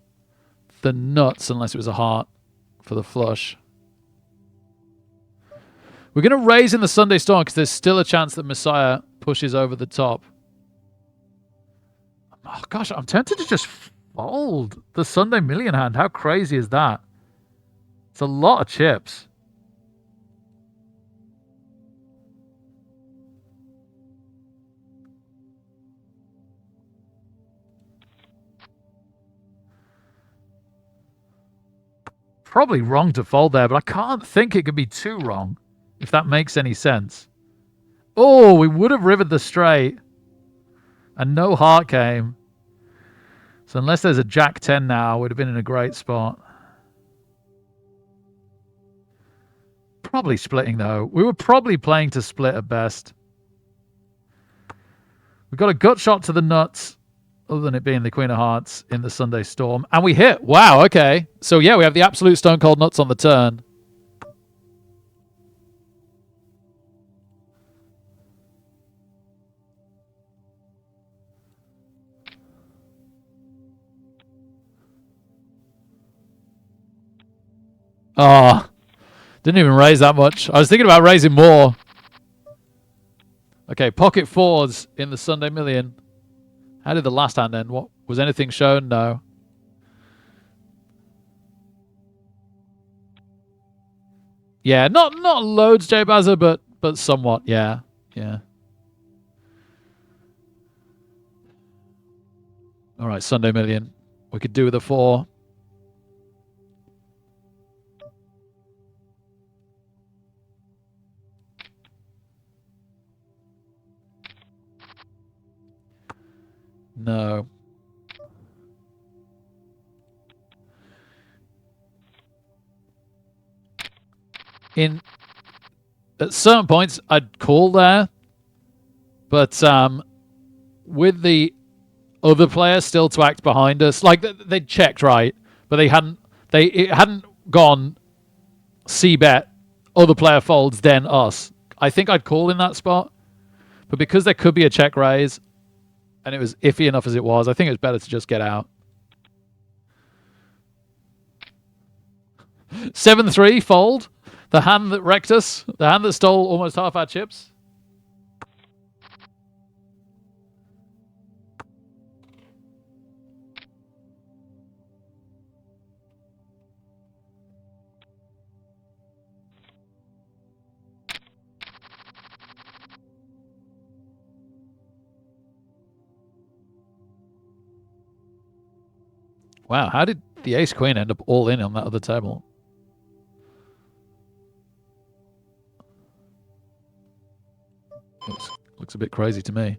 the nuts unless it was a heart for the flush. We're going to raise in the Sunday Storm because there's still a chance that Messiah pushes over the top. Oh, gosh, I'm tempted to just fold the Sunday Million hand. How crazy is that? It's a lot of chips. Probably wrong to fold there, but I can't think it could be too wrong, if that makes any sense. Oh, we would have rivered the straight, and no heart came. So unless there's a Jack 10 now, we'd have been in a great spot. Probably splitting, though. We were probably playing to split at best. We got a gut shot to the nuts, other than it being the Queen of Hearts in the Sunday Storm. And we hit. Wow, okay. So, yeah, we have the absolute stone cold nuts on the turn. Oh, didn't even raise that much. I was thinking about raising more. Okay, pocket fours in the Sunday Million. How did the last hand end? What was anything shown? No. Yeah, not loads, Jay Bazza, but somewhat. Yeah, yeah. All right, Sunday Million. We could do with a 4. No. At certain points, I'd call there, but with the other player still to act behind us, like they checked right, but it hadn't gone C-bet, other player folds, then us. I think I'd call in that spot, but because there could be a check raise, and it was iffy enough as it was, I think it was better to just get out. 7-3 fold. The hand that wrecked us. The hand that stole almost half our chips. Wow, how did the ace-queen end up all in on that other table? Looks a bit crazy to me.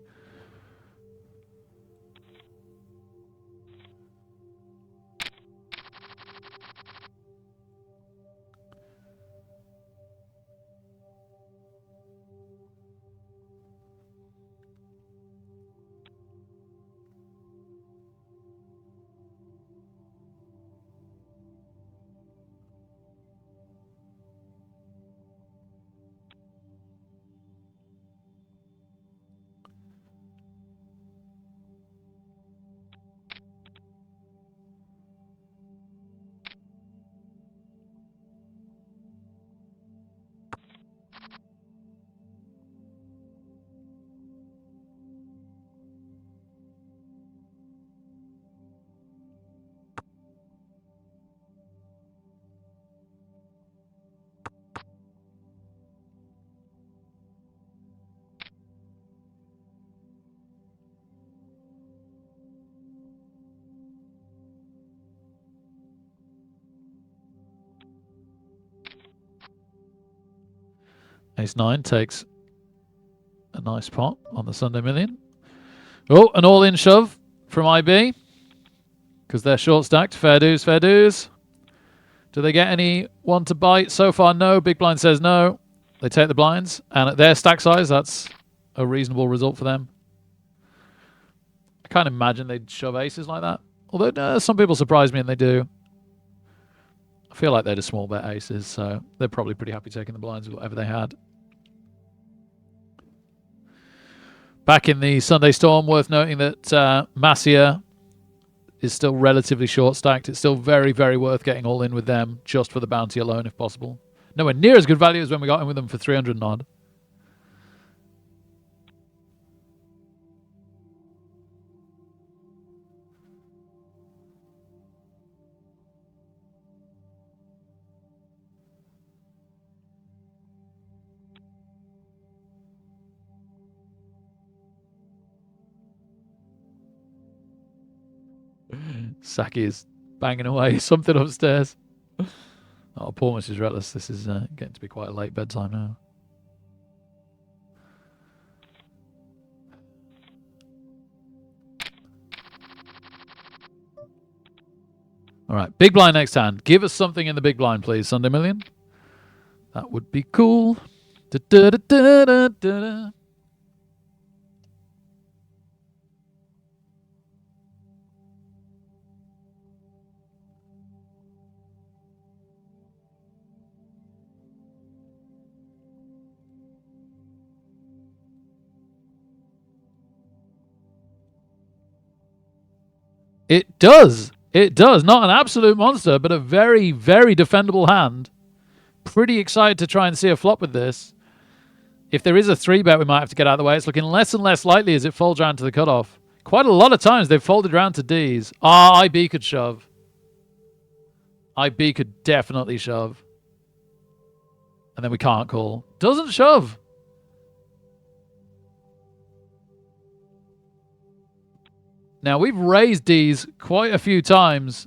Ace-9 takes a nice pot on the Sunday Million. Oh, an all-in shove from IB. Because they're short-stacked. Fair dues, fair dues. Do they get anyone to bite? So far, no. Big blind says no. They take the blinds. And at their stack size, that's a reasonable result for them. I can't imagine they'd shove aces like that. Although some people surprise me and they do. I feel like they're just small bet aces, so they're probably pretty happy taking the blinds with whatever they had. Back in the Sunday Storm, worth noting that Masia is still relatively short stacked. It's still very, very worth getting all in with them just for the bounty alone if possible. Nowhere near as good value as when we got in with them for 300 and odd. Saki is banging away something upstairs. Oh, poor Mrs. Reckless. This is getting to be quite a late bedtime now. All right, big blind next hand. Give us something in the big blind, please, Sunday Million. That would be cool. Da, da, da, da, da, da. It does. It does. Not an absolute monster, but a very, very defendable hand. Pretty excited to try and see a flop with this. If there is a 3-bet, we might have to get out of the way. It's looking less and less likely as it folds around to the cutoff. Quite a lot of times they've folded around to Ds. IB could shove. IB could definitely shove. And then we can't call. Doesn't shove. Now, we've raised Ds quite a few times.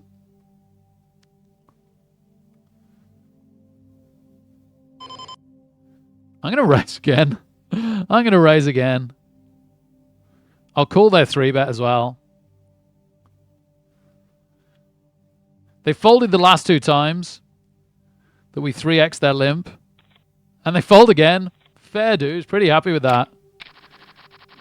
I'm going to raise again. I'm going to raise again. I'll call their 3-bet as well. They folded the last 2 times that we 3x their limp. And they fold again. Fair dues. Pretty happy with that.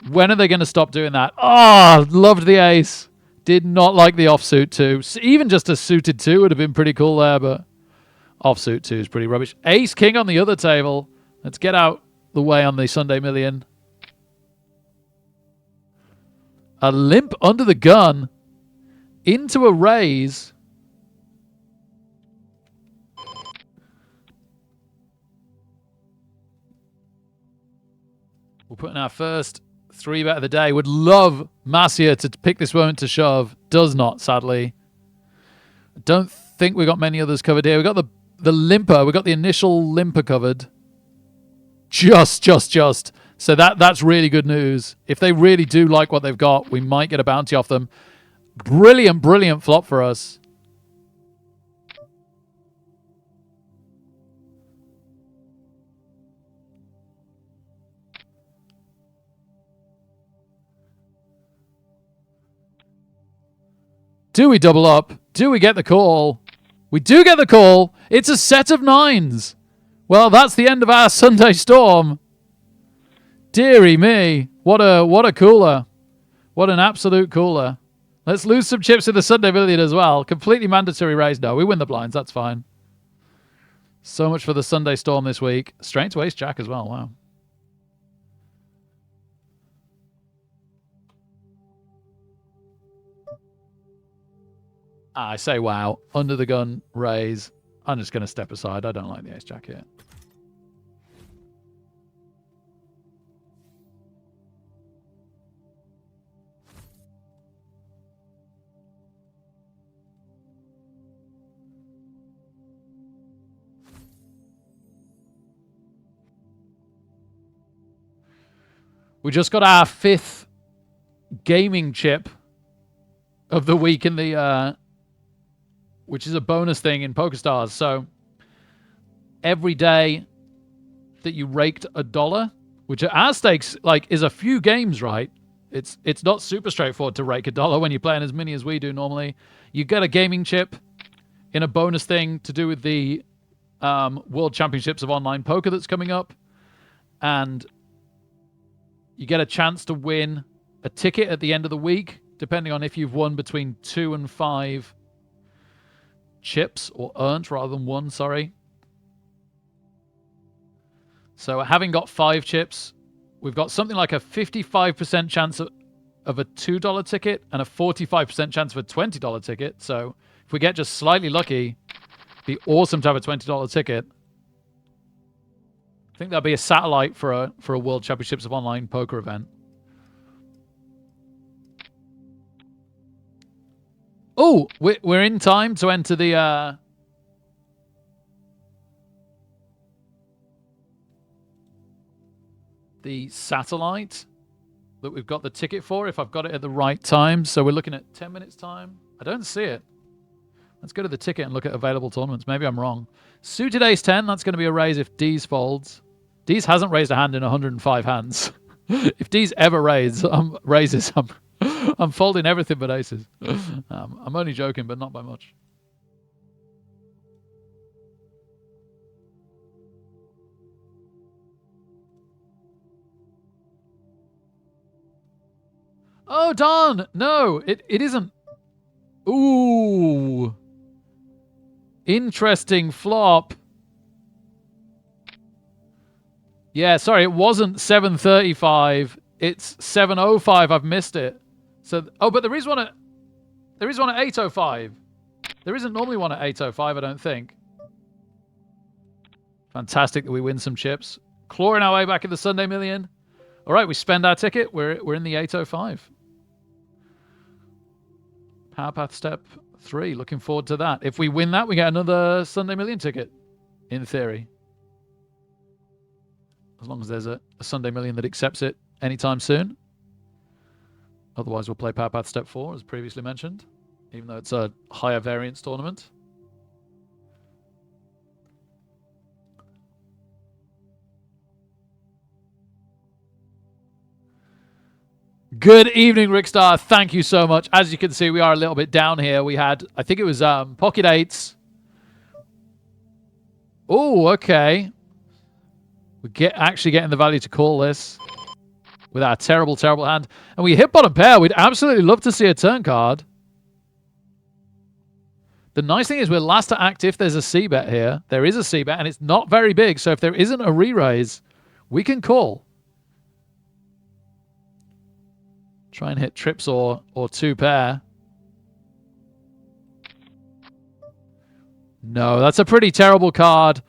When are they going to stop doing that? Oh, loved the ace. Did not like the offsuit 2. Even just a suited 2 would have been pretty cool there, but offsuit 2 is pretty rubbish. Ace king on the other table. Let's get out the way on the Sunday Million. A limp under the gun. Into a raise. We'll put in our first 3-bet of the day. Would love Masia to pick this moment to shove. Does not, sadly. I don't think we got many others covered here. We got the limper. We got the initial limper covered. Just. So that's really good news. If they really do like what they've got, we might get a bounty off them. Brilliant flop for us. Do we double up? Do we get the call? We do get the call. It's a set of 9s. Well, that's the end of our Sunday Storm. Deary me. What a cooler. What an absolute cooler. Let's lose some chips in the Sunday Million as well. Completely mandatory raise. No, we win the blinds. That's fine. So much for the Sunday Storm this week. Straight to ace jack as well. Wow. I say wow. Under the gun, raise. I'm just going to step aside. I don't like the ace jack here. We just got our 5th gaming chip of the week in the which is a bonus thing in PokerStars. So every day that you raked $1, which at our stakes like is a few games, right? It's not super straightforward to rake $1 when you're playing as many as we do normally. You get a gaming chip in a bonus thing to do with the World Championships of Online Poker that's coming up, and you get a chance to win a ticket at the end of the week, depending on if you've won between 2 and 5 chips, or earned rather than 1, sorry. So having got 5 chips, we've got something like a 55% chance of a $2 ticket and a 45% chance of a $20 ticket. So if we get just slightly lucky, it'd be awesome to have a $20 ticket. I think that'd be a satellite for a World Championships of Online Poker event. Oh, we're in time to enter the satellite that we've got the ticket for, if I've got it at the right time. So we're looking at 10 minutes time. I don't see it. Let's go to the ticket and look at available tournaments. Maybe I'm wrong. Suited ace 10, that's going to be a raise if Dees folds. Dees hasn't raised a hand in 105 hands. If Dees ever raises, I'm folding everything but aces. I'm only joking, but not by much. Oh, darn! No, it isn't. Ooh. Interesting flop. Yeah, sorry, it wasn't 735. It's 705. I've missed it. So, oh, but there is one at 805. There isn't normally one at 805, I don't think. Fantastic that we win some chips. Clawing our way back in the Sunday Million. All right, we spend our ticket. We're in the 805. Power Path Step 3. Looking forward to that. If we win that, we get another Sunday Million ticket, in theory. As long as there's a Sunday Million that accepts it anytime soon. Otherwise, we'll play Power Path Step 4, as previously mentioned, even though it's a higher variance tournament. Good evening, Rickstar. Thank you so much. As you can see, we are a little bit down here. We had, I think it was pocket eights. Oh, okay. We're actually getting the value to call this with our terrible, terrible hand. And we hit bottom pair. We'd absolutely love to see a turn card. The nice thing is we're last to act if there's a C-bet here. There is a C-bet, and it's not very big. So if there isn't a re-raise, we can call. Try and hit trips or 2 pair. No, that's a pretty terrible card.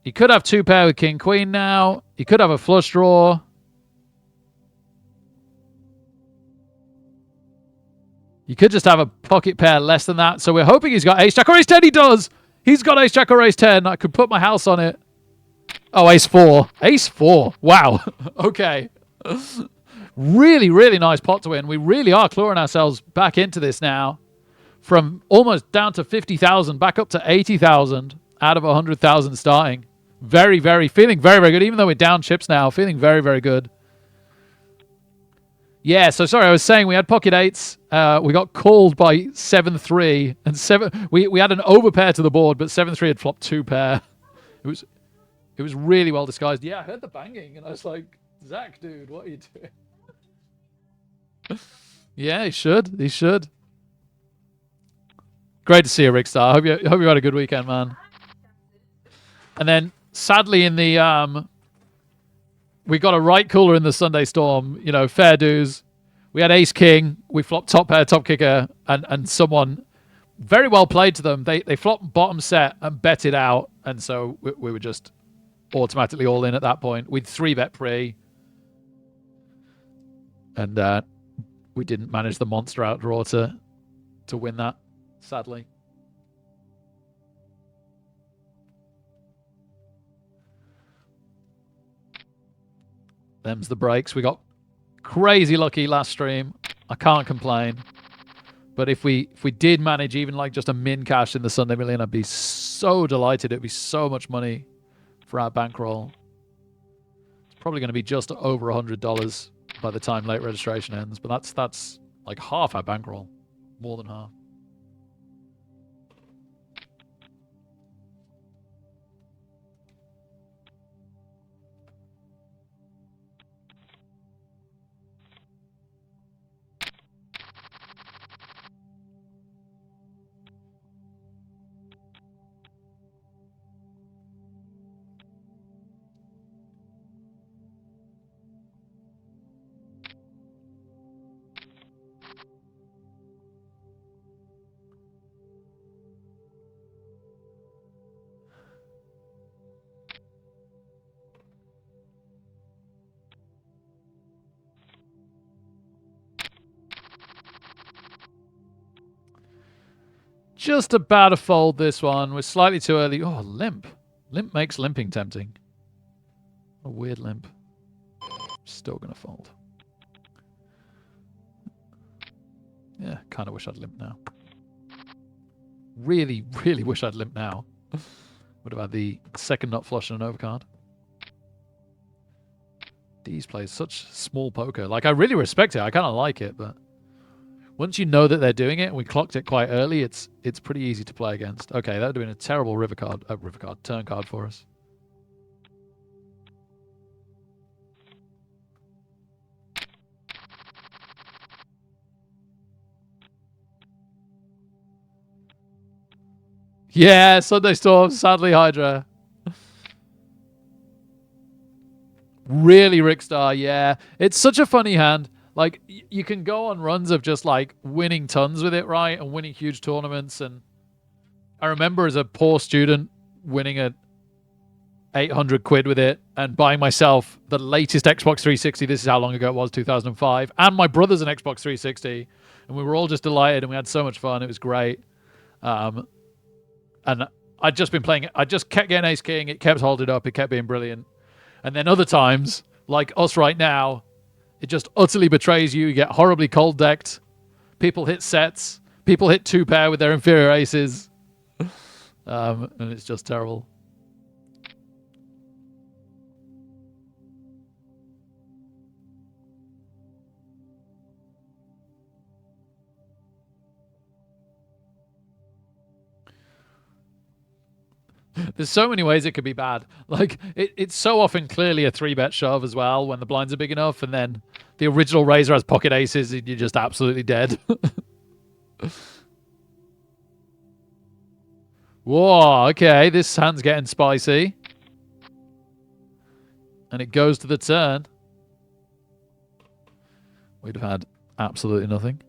He could have 2 pair with King Queen now. He could have a flush draw. You could just have a pocket pair less than that. So we're hoping he's got ace jack or ace 10. He does. He's got ace jack or ace 10. I could put my house on it. Oh, ace 4. Ace 4. Wow. Okay. Really, really nice pot to win. We really are clawing ourselves back into this now. From almost down to 50,000, back up to 80,000 out of 100,000 starting. Feeling very, very good. Even though we're down chips now, feeling very, very good. Yeah, so sorry, I was saying we had pocket eights. We got called by 7-3. And we had an overpair to the board, but 7-3 had flopped 2 pair. It was really well disguised. Yeah, I heard the banging, and I was like, Zach, dude, what are you doing? Yeah, he should. He should. Great to see you, Rickstar. Hope you had a good weekend, man. And then, sadly, in the we got a right cooler in the Sunday Storm. You know, fair dues. We had ace king. We flopped top pair, top kicker, and someone very well played to them. They flopped bottom set and bet it out, and so we were just automatically all in at that point. We'd 3-bet pre, and we didn't manage the monster out draw to win that, sadly. Them's the breaks. We got crazy lucky last stream. I can't complain. But if we did manage even like just a min cash in the Sunday Million, I'd be so delighted. It'd be so much money for our bankroll. Probably going to be just over $100 by the time late registration ends, but that's like half our bankroll, more than half. Just about to fold this one. We're slightly too early. Oh, limp. Limp makes limping tempting. A weird limp. Still going to fold. Yeah, kind of wish I'd limp now. Really, really wish I'd limp now. Would have had the second nut flush and an overcard. These plays such small poker. Like, I really respect it. I kind of like it, but once you know that they're doing it, and we clocked it quite early, it's pretty easy to play against. Okay, that would have been a terrible turn card for us. Yeah, Sunday Storm, sadly Hydra. Really Rickstar, yeah. It's such a funny hand. Like, you can go on runs of just, like, winning tons with it, right? And winning huge tournaments. And I remember as a poor student winning a 800 quid with it and buying myself the latest Xbox 360. This is how long ago it was, 2005. And my brother's an Xbox 360. And we were all just delighted and we had so much fun. It was great. And I'd just been playing it. I just kept getting ace king. It kept holding up. It kept being brilliant. And then other times, like us right now, it just utterly betrays you. You get horribly cold decked. People hit sets. People hit 2-pair with their inferior aces. And it's just terrible. There's so many ways it could be bad. Like, it's so often clearly a 3-bet shove as well when the blinds are big enough, and then the original raiser has pocket aces and you're just absolutely dead. Whoa, okay, this hand's getting spicy. And it goes to the turn. We'd have had absolutely nothing.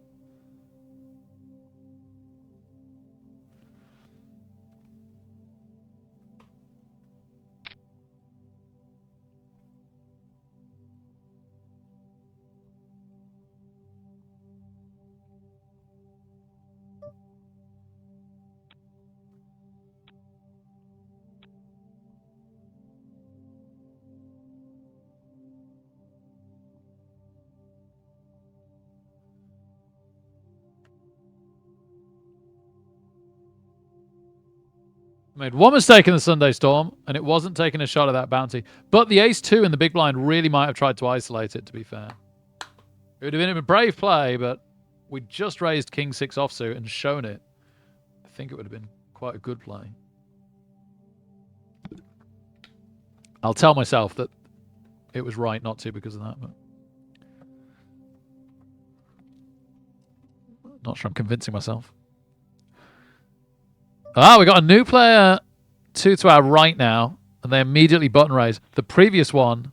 Made one mistake in the Sunday Storm, and it wasn't taking a shot at that bounty. But the ace-2 in the big blind really might have tried to isolate it, to be fair. It would have been a brave play, but we just raised king-6 offsuit and shown it. I think it would have been quite a good play. I'll tell myself that it was right not to because of that, but not sure I'm convincing myself. Ah, we got a new player 2 to our right now, and they immediately button raise. The previous one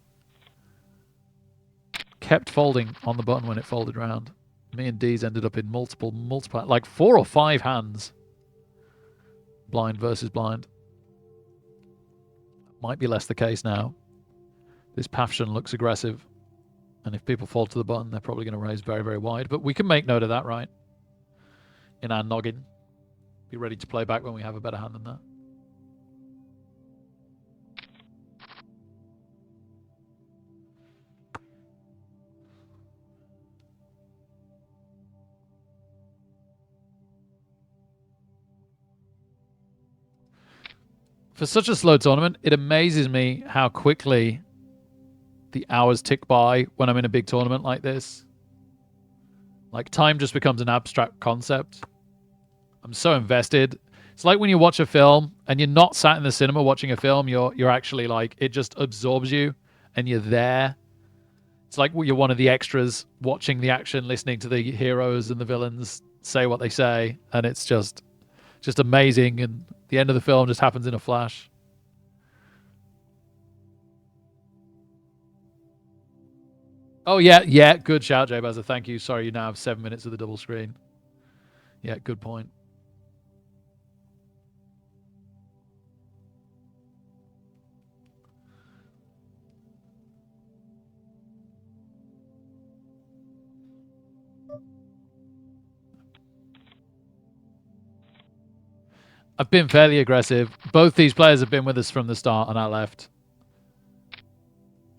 kept folding on the button when it folded round. Me and Deez ended up in multiple, like 4 or 5 hands. Blind versus blind. Might be less the case now. This Pafshan looks aggressive, and if people fold to the button, they're probably going to raise very, very wide. But we can make note of that, right? In our noggin. Be ready to play back when we have a better hand than that. For such a slow tournament, it amazes me how quickly the hours tick by when I'm in a big tournament like this. Like, time just becomes an abstract concept. I'm so invested. It's like when you watch a film and you're not sat in the cinema watching a film, you're actually like, it just absorbs you and you're there. It's like you're one of the extras watching the action, listening to the heroes and the villains say what they say, and it's just amazing, and the end of the film just happens in a flash. Oh, yeah, good shout, Jay Bazza. Thank you. Sorry, you now have 7 minutes of the double screen. Yeah, good point. I've been fairly aggressive. Both these players have been with us from the start on our left.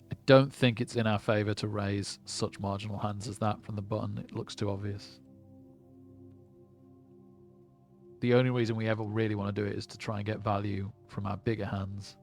I don't think it's in our favor to raise such marginal hands as that from the button. It looks too obvious. The only reason we ever really want to do it is to try and get value from our bigger hands.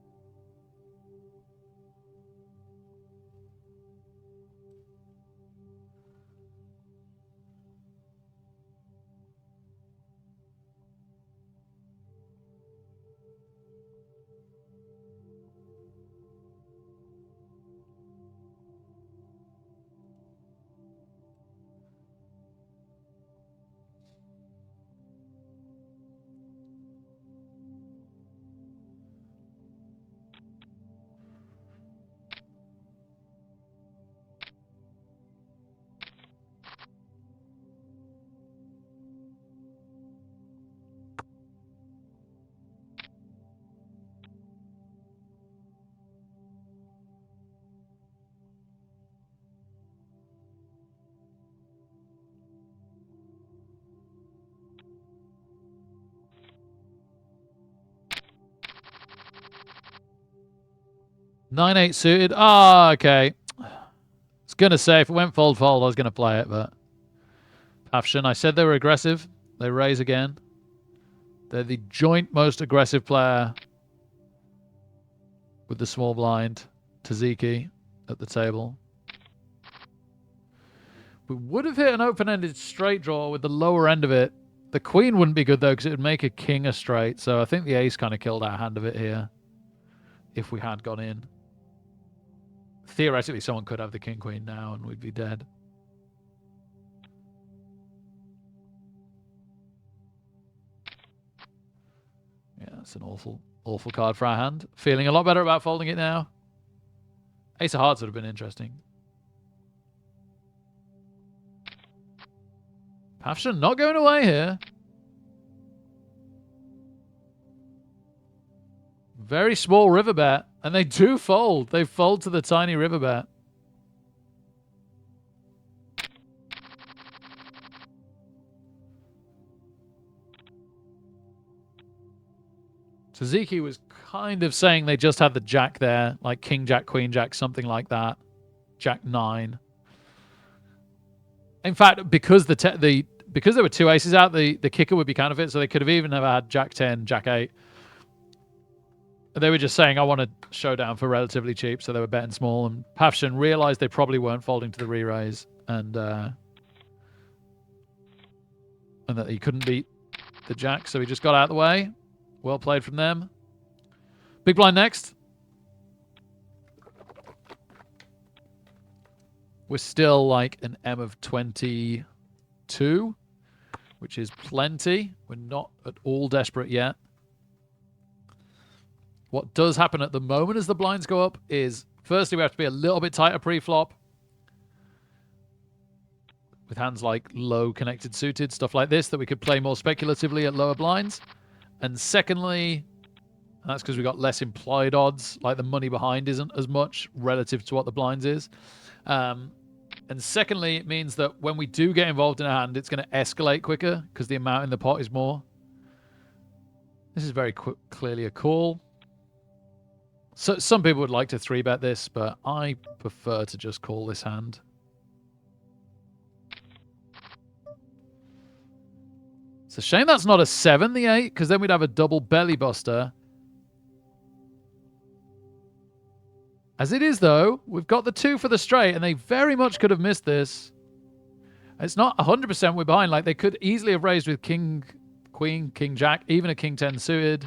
Nine eight suited. Ah, okay. I was gonna say if it went fold, I was gonna play it, but Pafshin, I said they were aggressive. They raise again. They're the joint most aggressive player with the small blind, Taziki, at the table. We would have hit an open-ended straight draw with the lower end of it. The queen wouldn't be good, though, because it would make a king a straight. So I think the ace kind of killed our hand of it here if we had gone in. Theoretically, someone could have the king-queen now and we'd be dead. Yeah, that's an awful, awful card for our hand. Feeling a lot better about folding it now. Ace of hearts would have been interesting. Pafshin not going away here. Very small river bet. And they do fold. They fold to the tiny river bet. Taziki was kind of saying they just had the jack there, like king jack, queen jack, something like that. Jack 9. In fact, because because there were two aces out, the kicker would be counterfeit, so they could have even have had jack 10, jack 8. They were just saying, I want a showdown for relatively cheap, so they were betting small. And Pafshin realized they probably weren't folding to the re-raise, and that he couldn't beat the jack, so he just got out of the way. Well played from them. Big blind next. We're still like an M of 22, which is plenty. We're not at all desperate yet. What does happen at the moment as the blinds go up is, firstly, we have to be a little bit tighter pre-flop. With hands like low connected suited, stuff like this, that we could play more speculatively at lower blinds. And secondly, and that's because we've got less implied odds, like the money behind isn't as much relative to what the blinds is. And secondly, it means that when we do get involved in a hand, it's going to escalate quicker because the amount in the pot is more. This is very clearly a call. So some people would like to 3-bet this, but I prefer to just call this hand. It's a shame that's not a 7, the 8, because then we'd have a double belly buster. As it is, though, we've got the 2 for the straight, and they very much could have missed this. It's not 100% we're behind. Like, they could easily have raised with king, queen, king, jack, even a king 10 suited.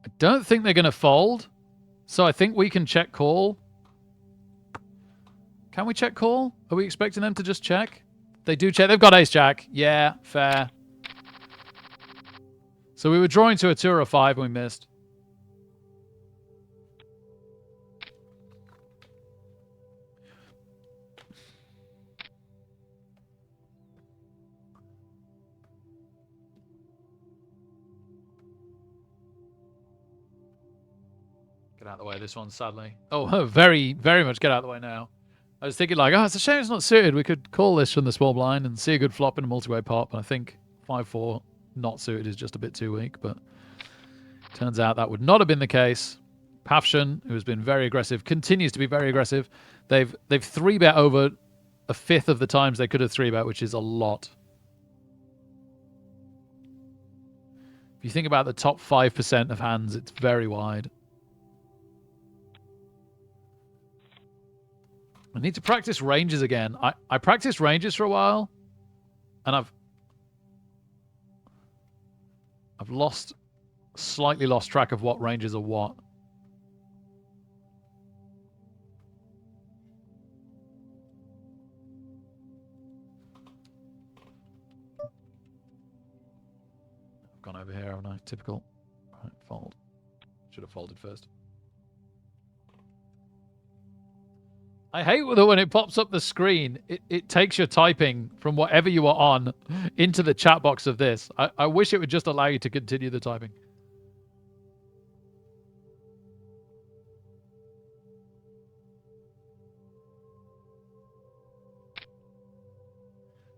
I don't think they're going to fold, so I think we can check call. Can we check call? Are we expecting them to just check? They do check. They've got ace jack. Yeah, fair. So we were drawing to a 2 or a 5 and we missed. Get out of the way, this one, sadly. Oh, very, very much get out of the way now. I was thinking like, oh, it's a shame it's not suited. We could call this from the small blind and see a good flop in a multi-way pot, but I think 5-4 not suited is just a bit too weak, but turns out that would not have been the case. Pafshin, who has been very aggressive, continues to be very aggressive. They've 3-bet over a fifth of the times they could have 3-bet, which is a lot. If you think about the top 5% of hands, it's very wide. I need to practice ranges again. I practiced ranges for a while, and I've slightly lost track of what ranges are what. I've gone over here, haven't I? Typical. Right, fold. Should have folded first. I hate that when it pops up the screen, it takes your typing from whatever you are on into the chat box of this. I wish it would just allow you to continue the typing.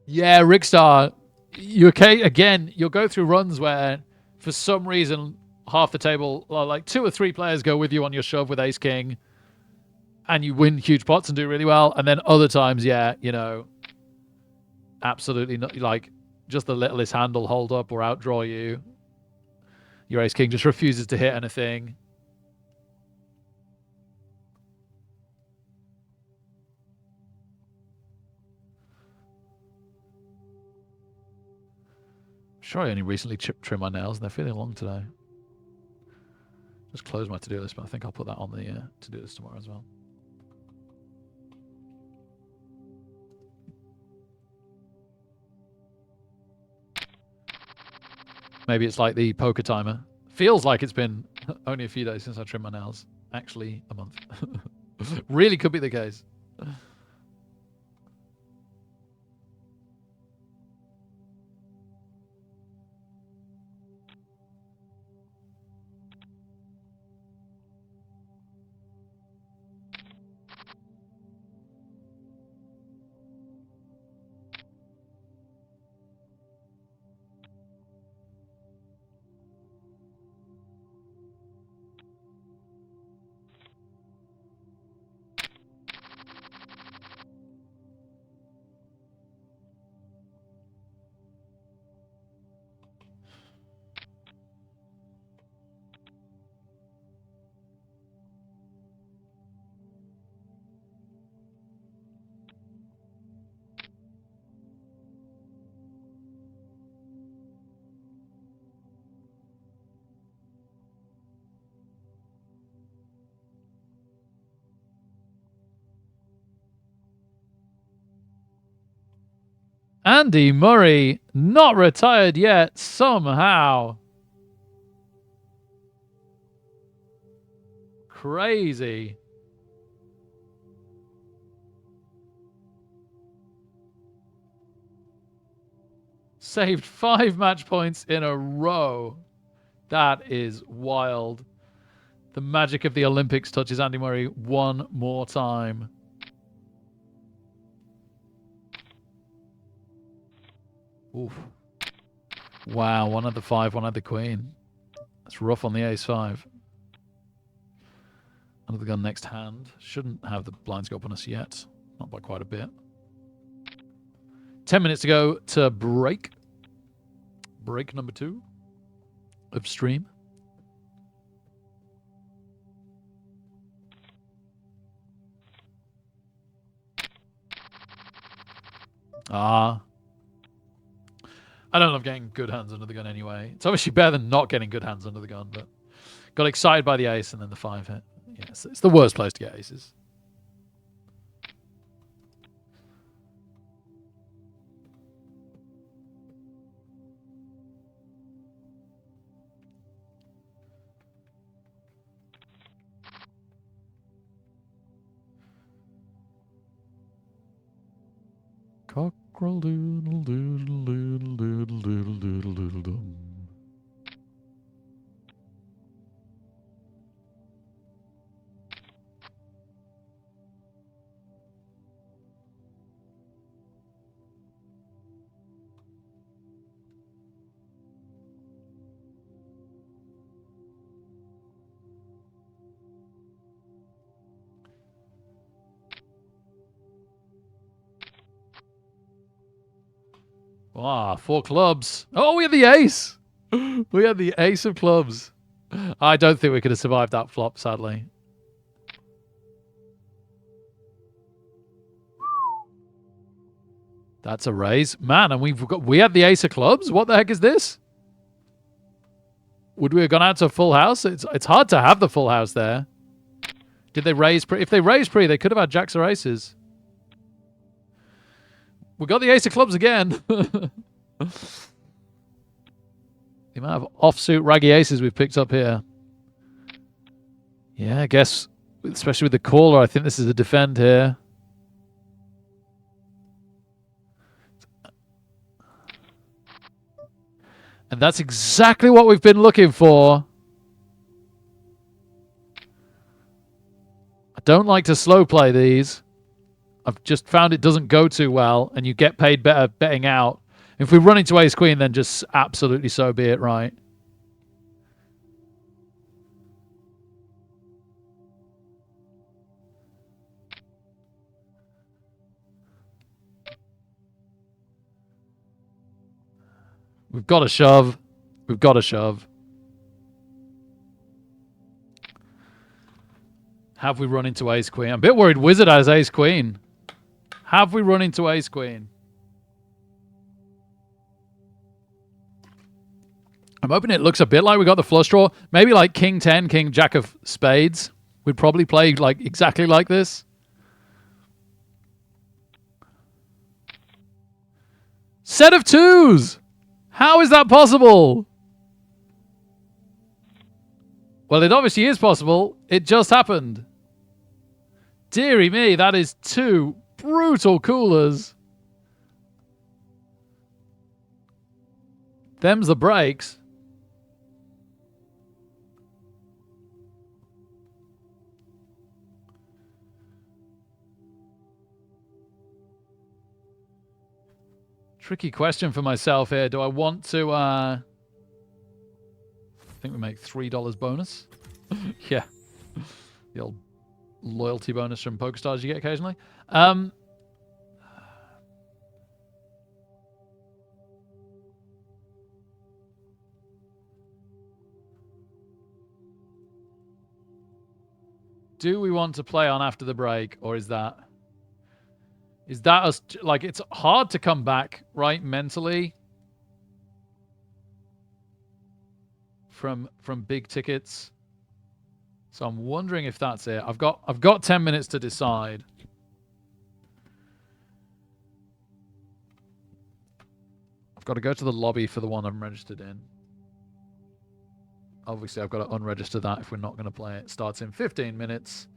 Yeah, Rickstar, you okay? Again, you'll go through runs where, for some reason, half the table, like 2 or 3 players go with you on your shove with ace king, and you win huge pots and do really well. And then other times, yeah, you know, absolutely not. Like, just the littlest hand will hold up or outdraw you. Your ace king just refuses to hit anything. Sure, I only recently trimmed my nails and they're feeling long today. Just closed my to-do list, but I think I'll put that on the to-do list tomorrow as well. Maybe it's like the poker timer. Feels like it's been only a few days since I trimmed my nails. Actually, a month. Really could be the case. Andy Murray, not retired yet, somehow. Crazy. Saved 5 match points in a row. That is wild. The magic of the Olympics touches Andy Murray one more time. Oof. Wow, 1 had the 5, 1 had the queen. That's rough on the ace-5. Under the gun next hand. Shouldn't have the blind scope on us yet. Not by quite a bit. 10 minutes to go to break. Break number 2 of stream. I don't love getting good hands under the gun anyway. It's obviously better than not getting good hands under the gun, but got excited by the ace and then the 5 hit. Yes, it's the worst place to get aces. Cockerel doodle doodle doodle doodle doodle doodle doodle dum. Ah, 4 clubs. Oh, we had the ace. We had the ace of clubs. I don't think we could have survived that flop, sadly. That's a raise. Man, and we had the ace of clubs? What the heck is this? Would we have gone out to a full house? It's hard to have the full house there. Did they raise pre? If they raised pre, they could have had jacks or aces. We got the ace of clubs again. The amount of offsuit raggy aces we've picked up here. Yeah, I guess, especially with the caller, I think this is a defend here. And that's exactly what we've been looking for. I don't like to slow play these. I've just found it doesn't go too well, and you get paid better betting out. If we run into ace queen, then just absolutely so be it, right? We've got to shove. We've got to shove. Have we run into ace queen? I'm a bit worried wizard has ace queen. Have we run into ace queen? I'm hoping it looks a bit like we got the flush draw. Maybe like king 10, king jack of spades. We'd probably play like exactly like this. Set of 2s. How is that possible? Well, it obviously is possible. It just happened. Deary me, that is 2 brutal coolers. Them's the breaks. Tricky question for myself here. Do I want to, I think we make $3 bonus. Yeah. The old loyalty bonus from PokerStars you get occasionally. Do we want to play on after the break, or is that us? Like, it's hard to come back, right, mentally from big tickets. So I'm wondering if that's it. I've got 10 minutes to decide. I've got to go to the lobby for the one I'm registered in. Obviously, I've got to unregister that if we're not going to play it. It starts in 15 minutes.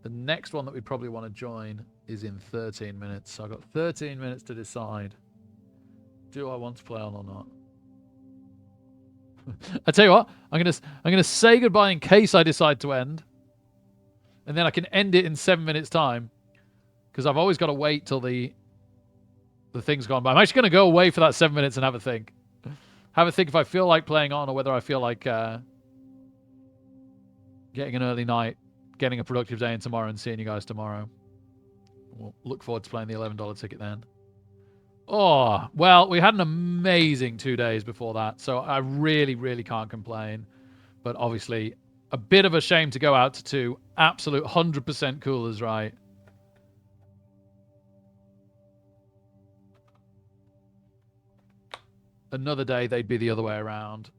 The next one that we probably want to join is in 13 minutes. So I've got 13 minutes to decide. Do I want to play on or not? I tell you what, I'm gonna say goodbye in case I decide to end. And then I can end it in 7 minutes time. Because I've always got to wait till the thing's gone by. I'm actually going to go away for that 7 minutes and have a think. Have a think if I feel like playing on or whether I feel like getting an early night, getting a productive day in tomorrow and seeing you guys tomorrow. we'll look forward to playing the $11 ticket then. Oh, well, we had an amazing 2 days before that, so I really, really can't complain. But obviously, a bit of a shame to go out to 2 absolute 100% coolers, right? Another day, they'd be the other way around.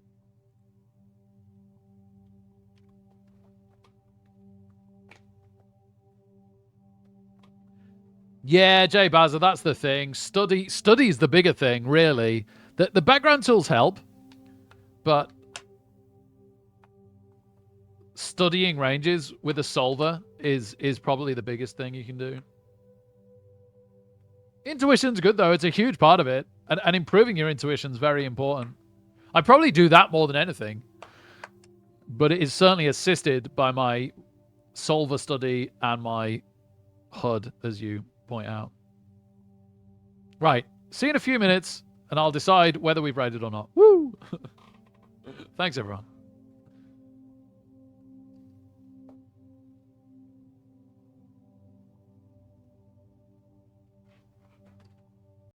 Yeah, Jay Bazza, that's the thing. Study's the bigger thing, really. The background tools help, but studying ranges with a solver is probably the biggest thing you can do. Intuition's good, though. It's a huge part of it. And improving your intuition's very important. I probably do that more than anything. But it is certainly assisted by my solver study and my HUD, as you point out. Right. See you in a few minutes, and I'll decide whether we've rated or not. Woo! Thanks, everyone.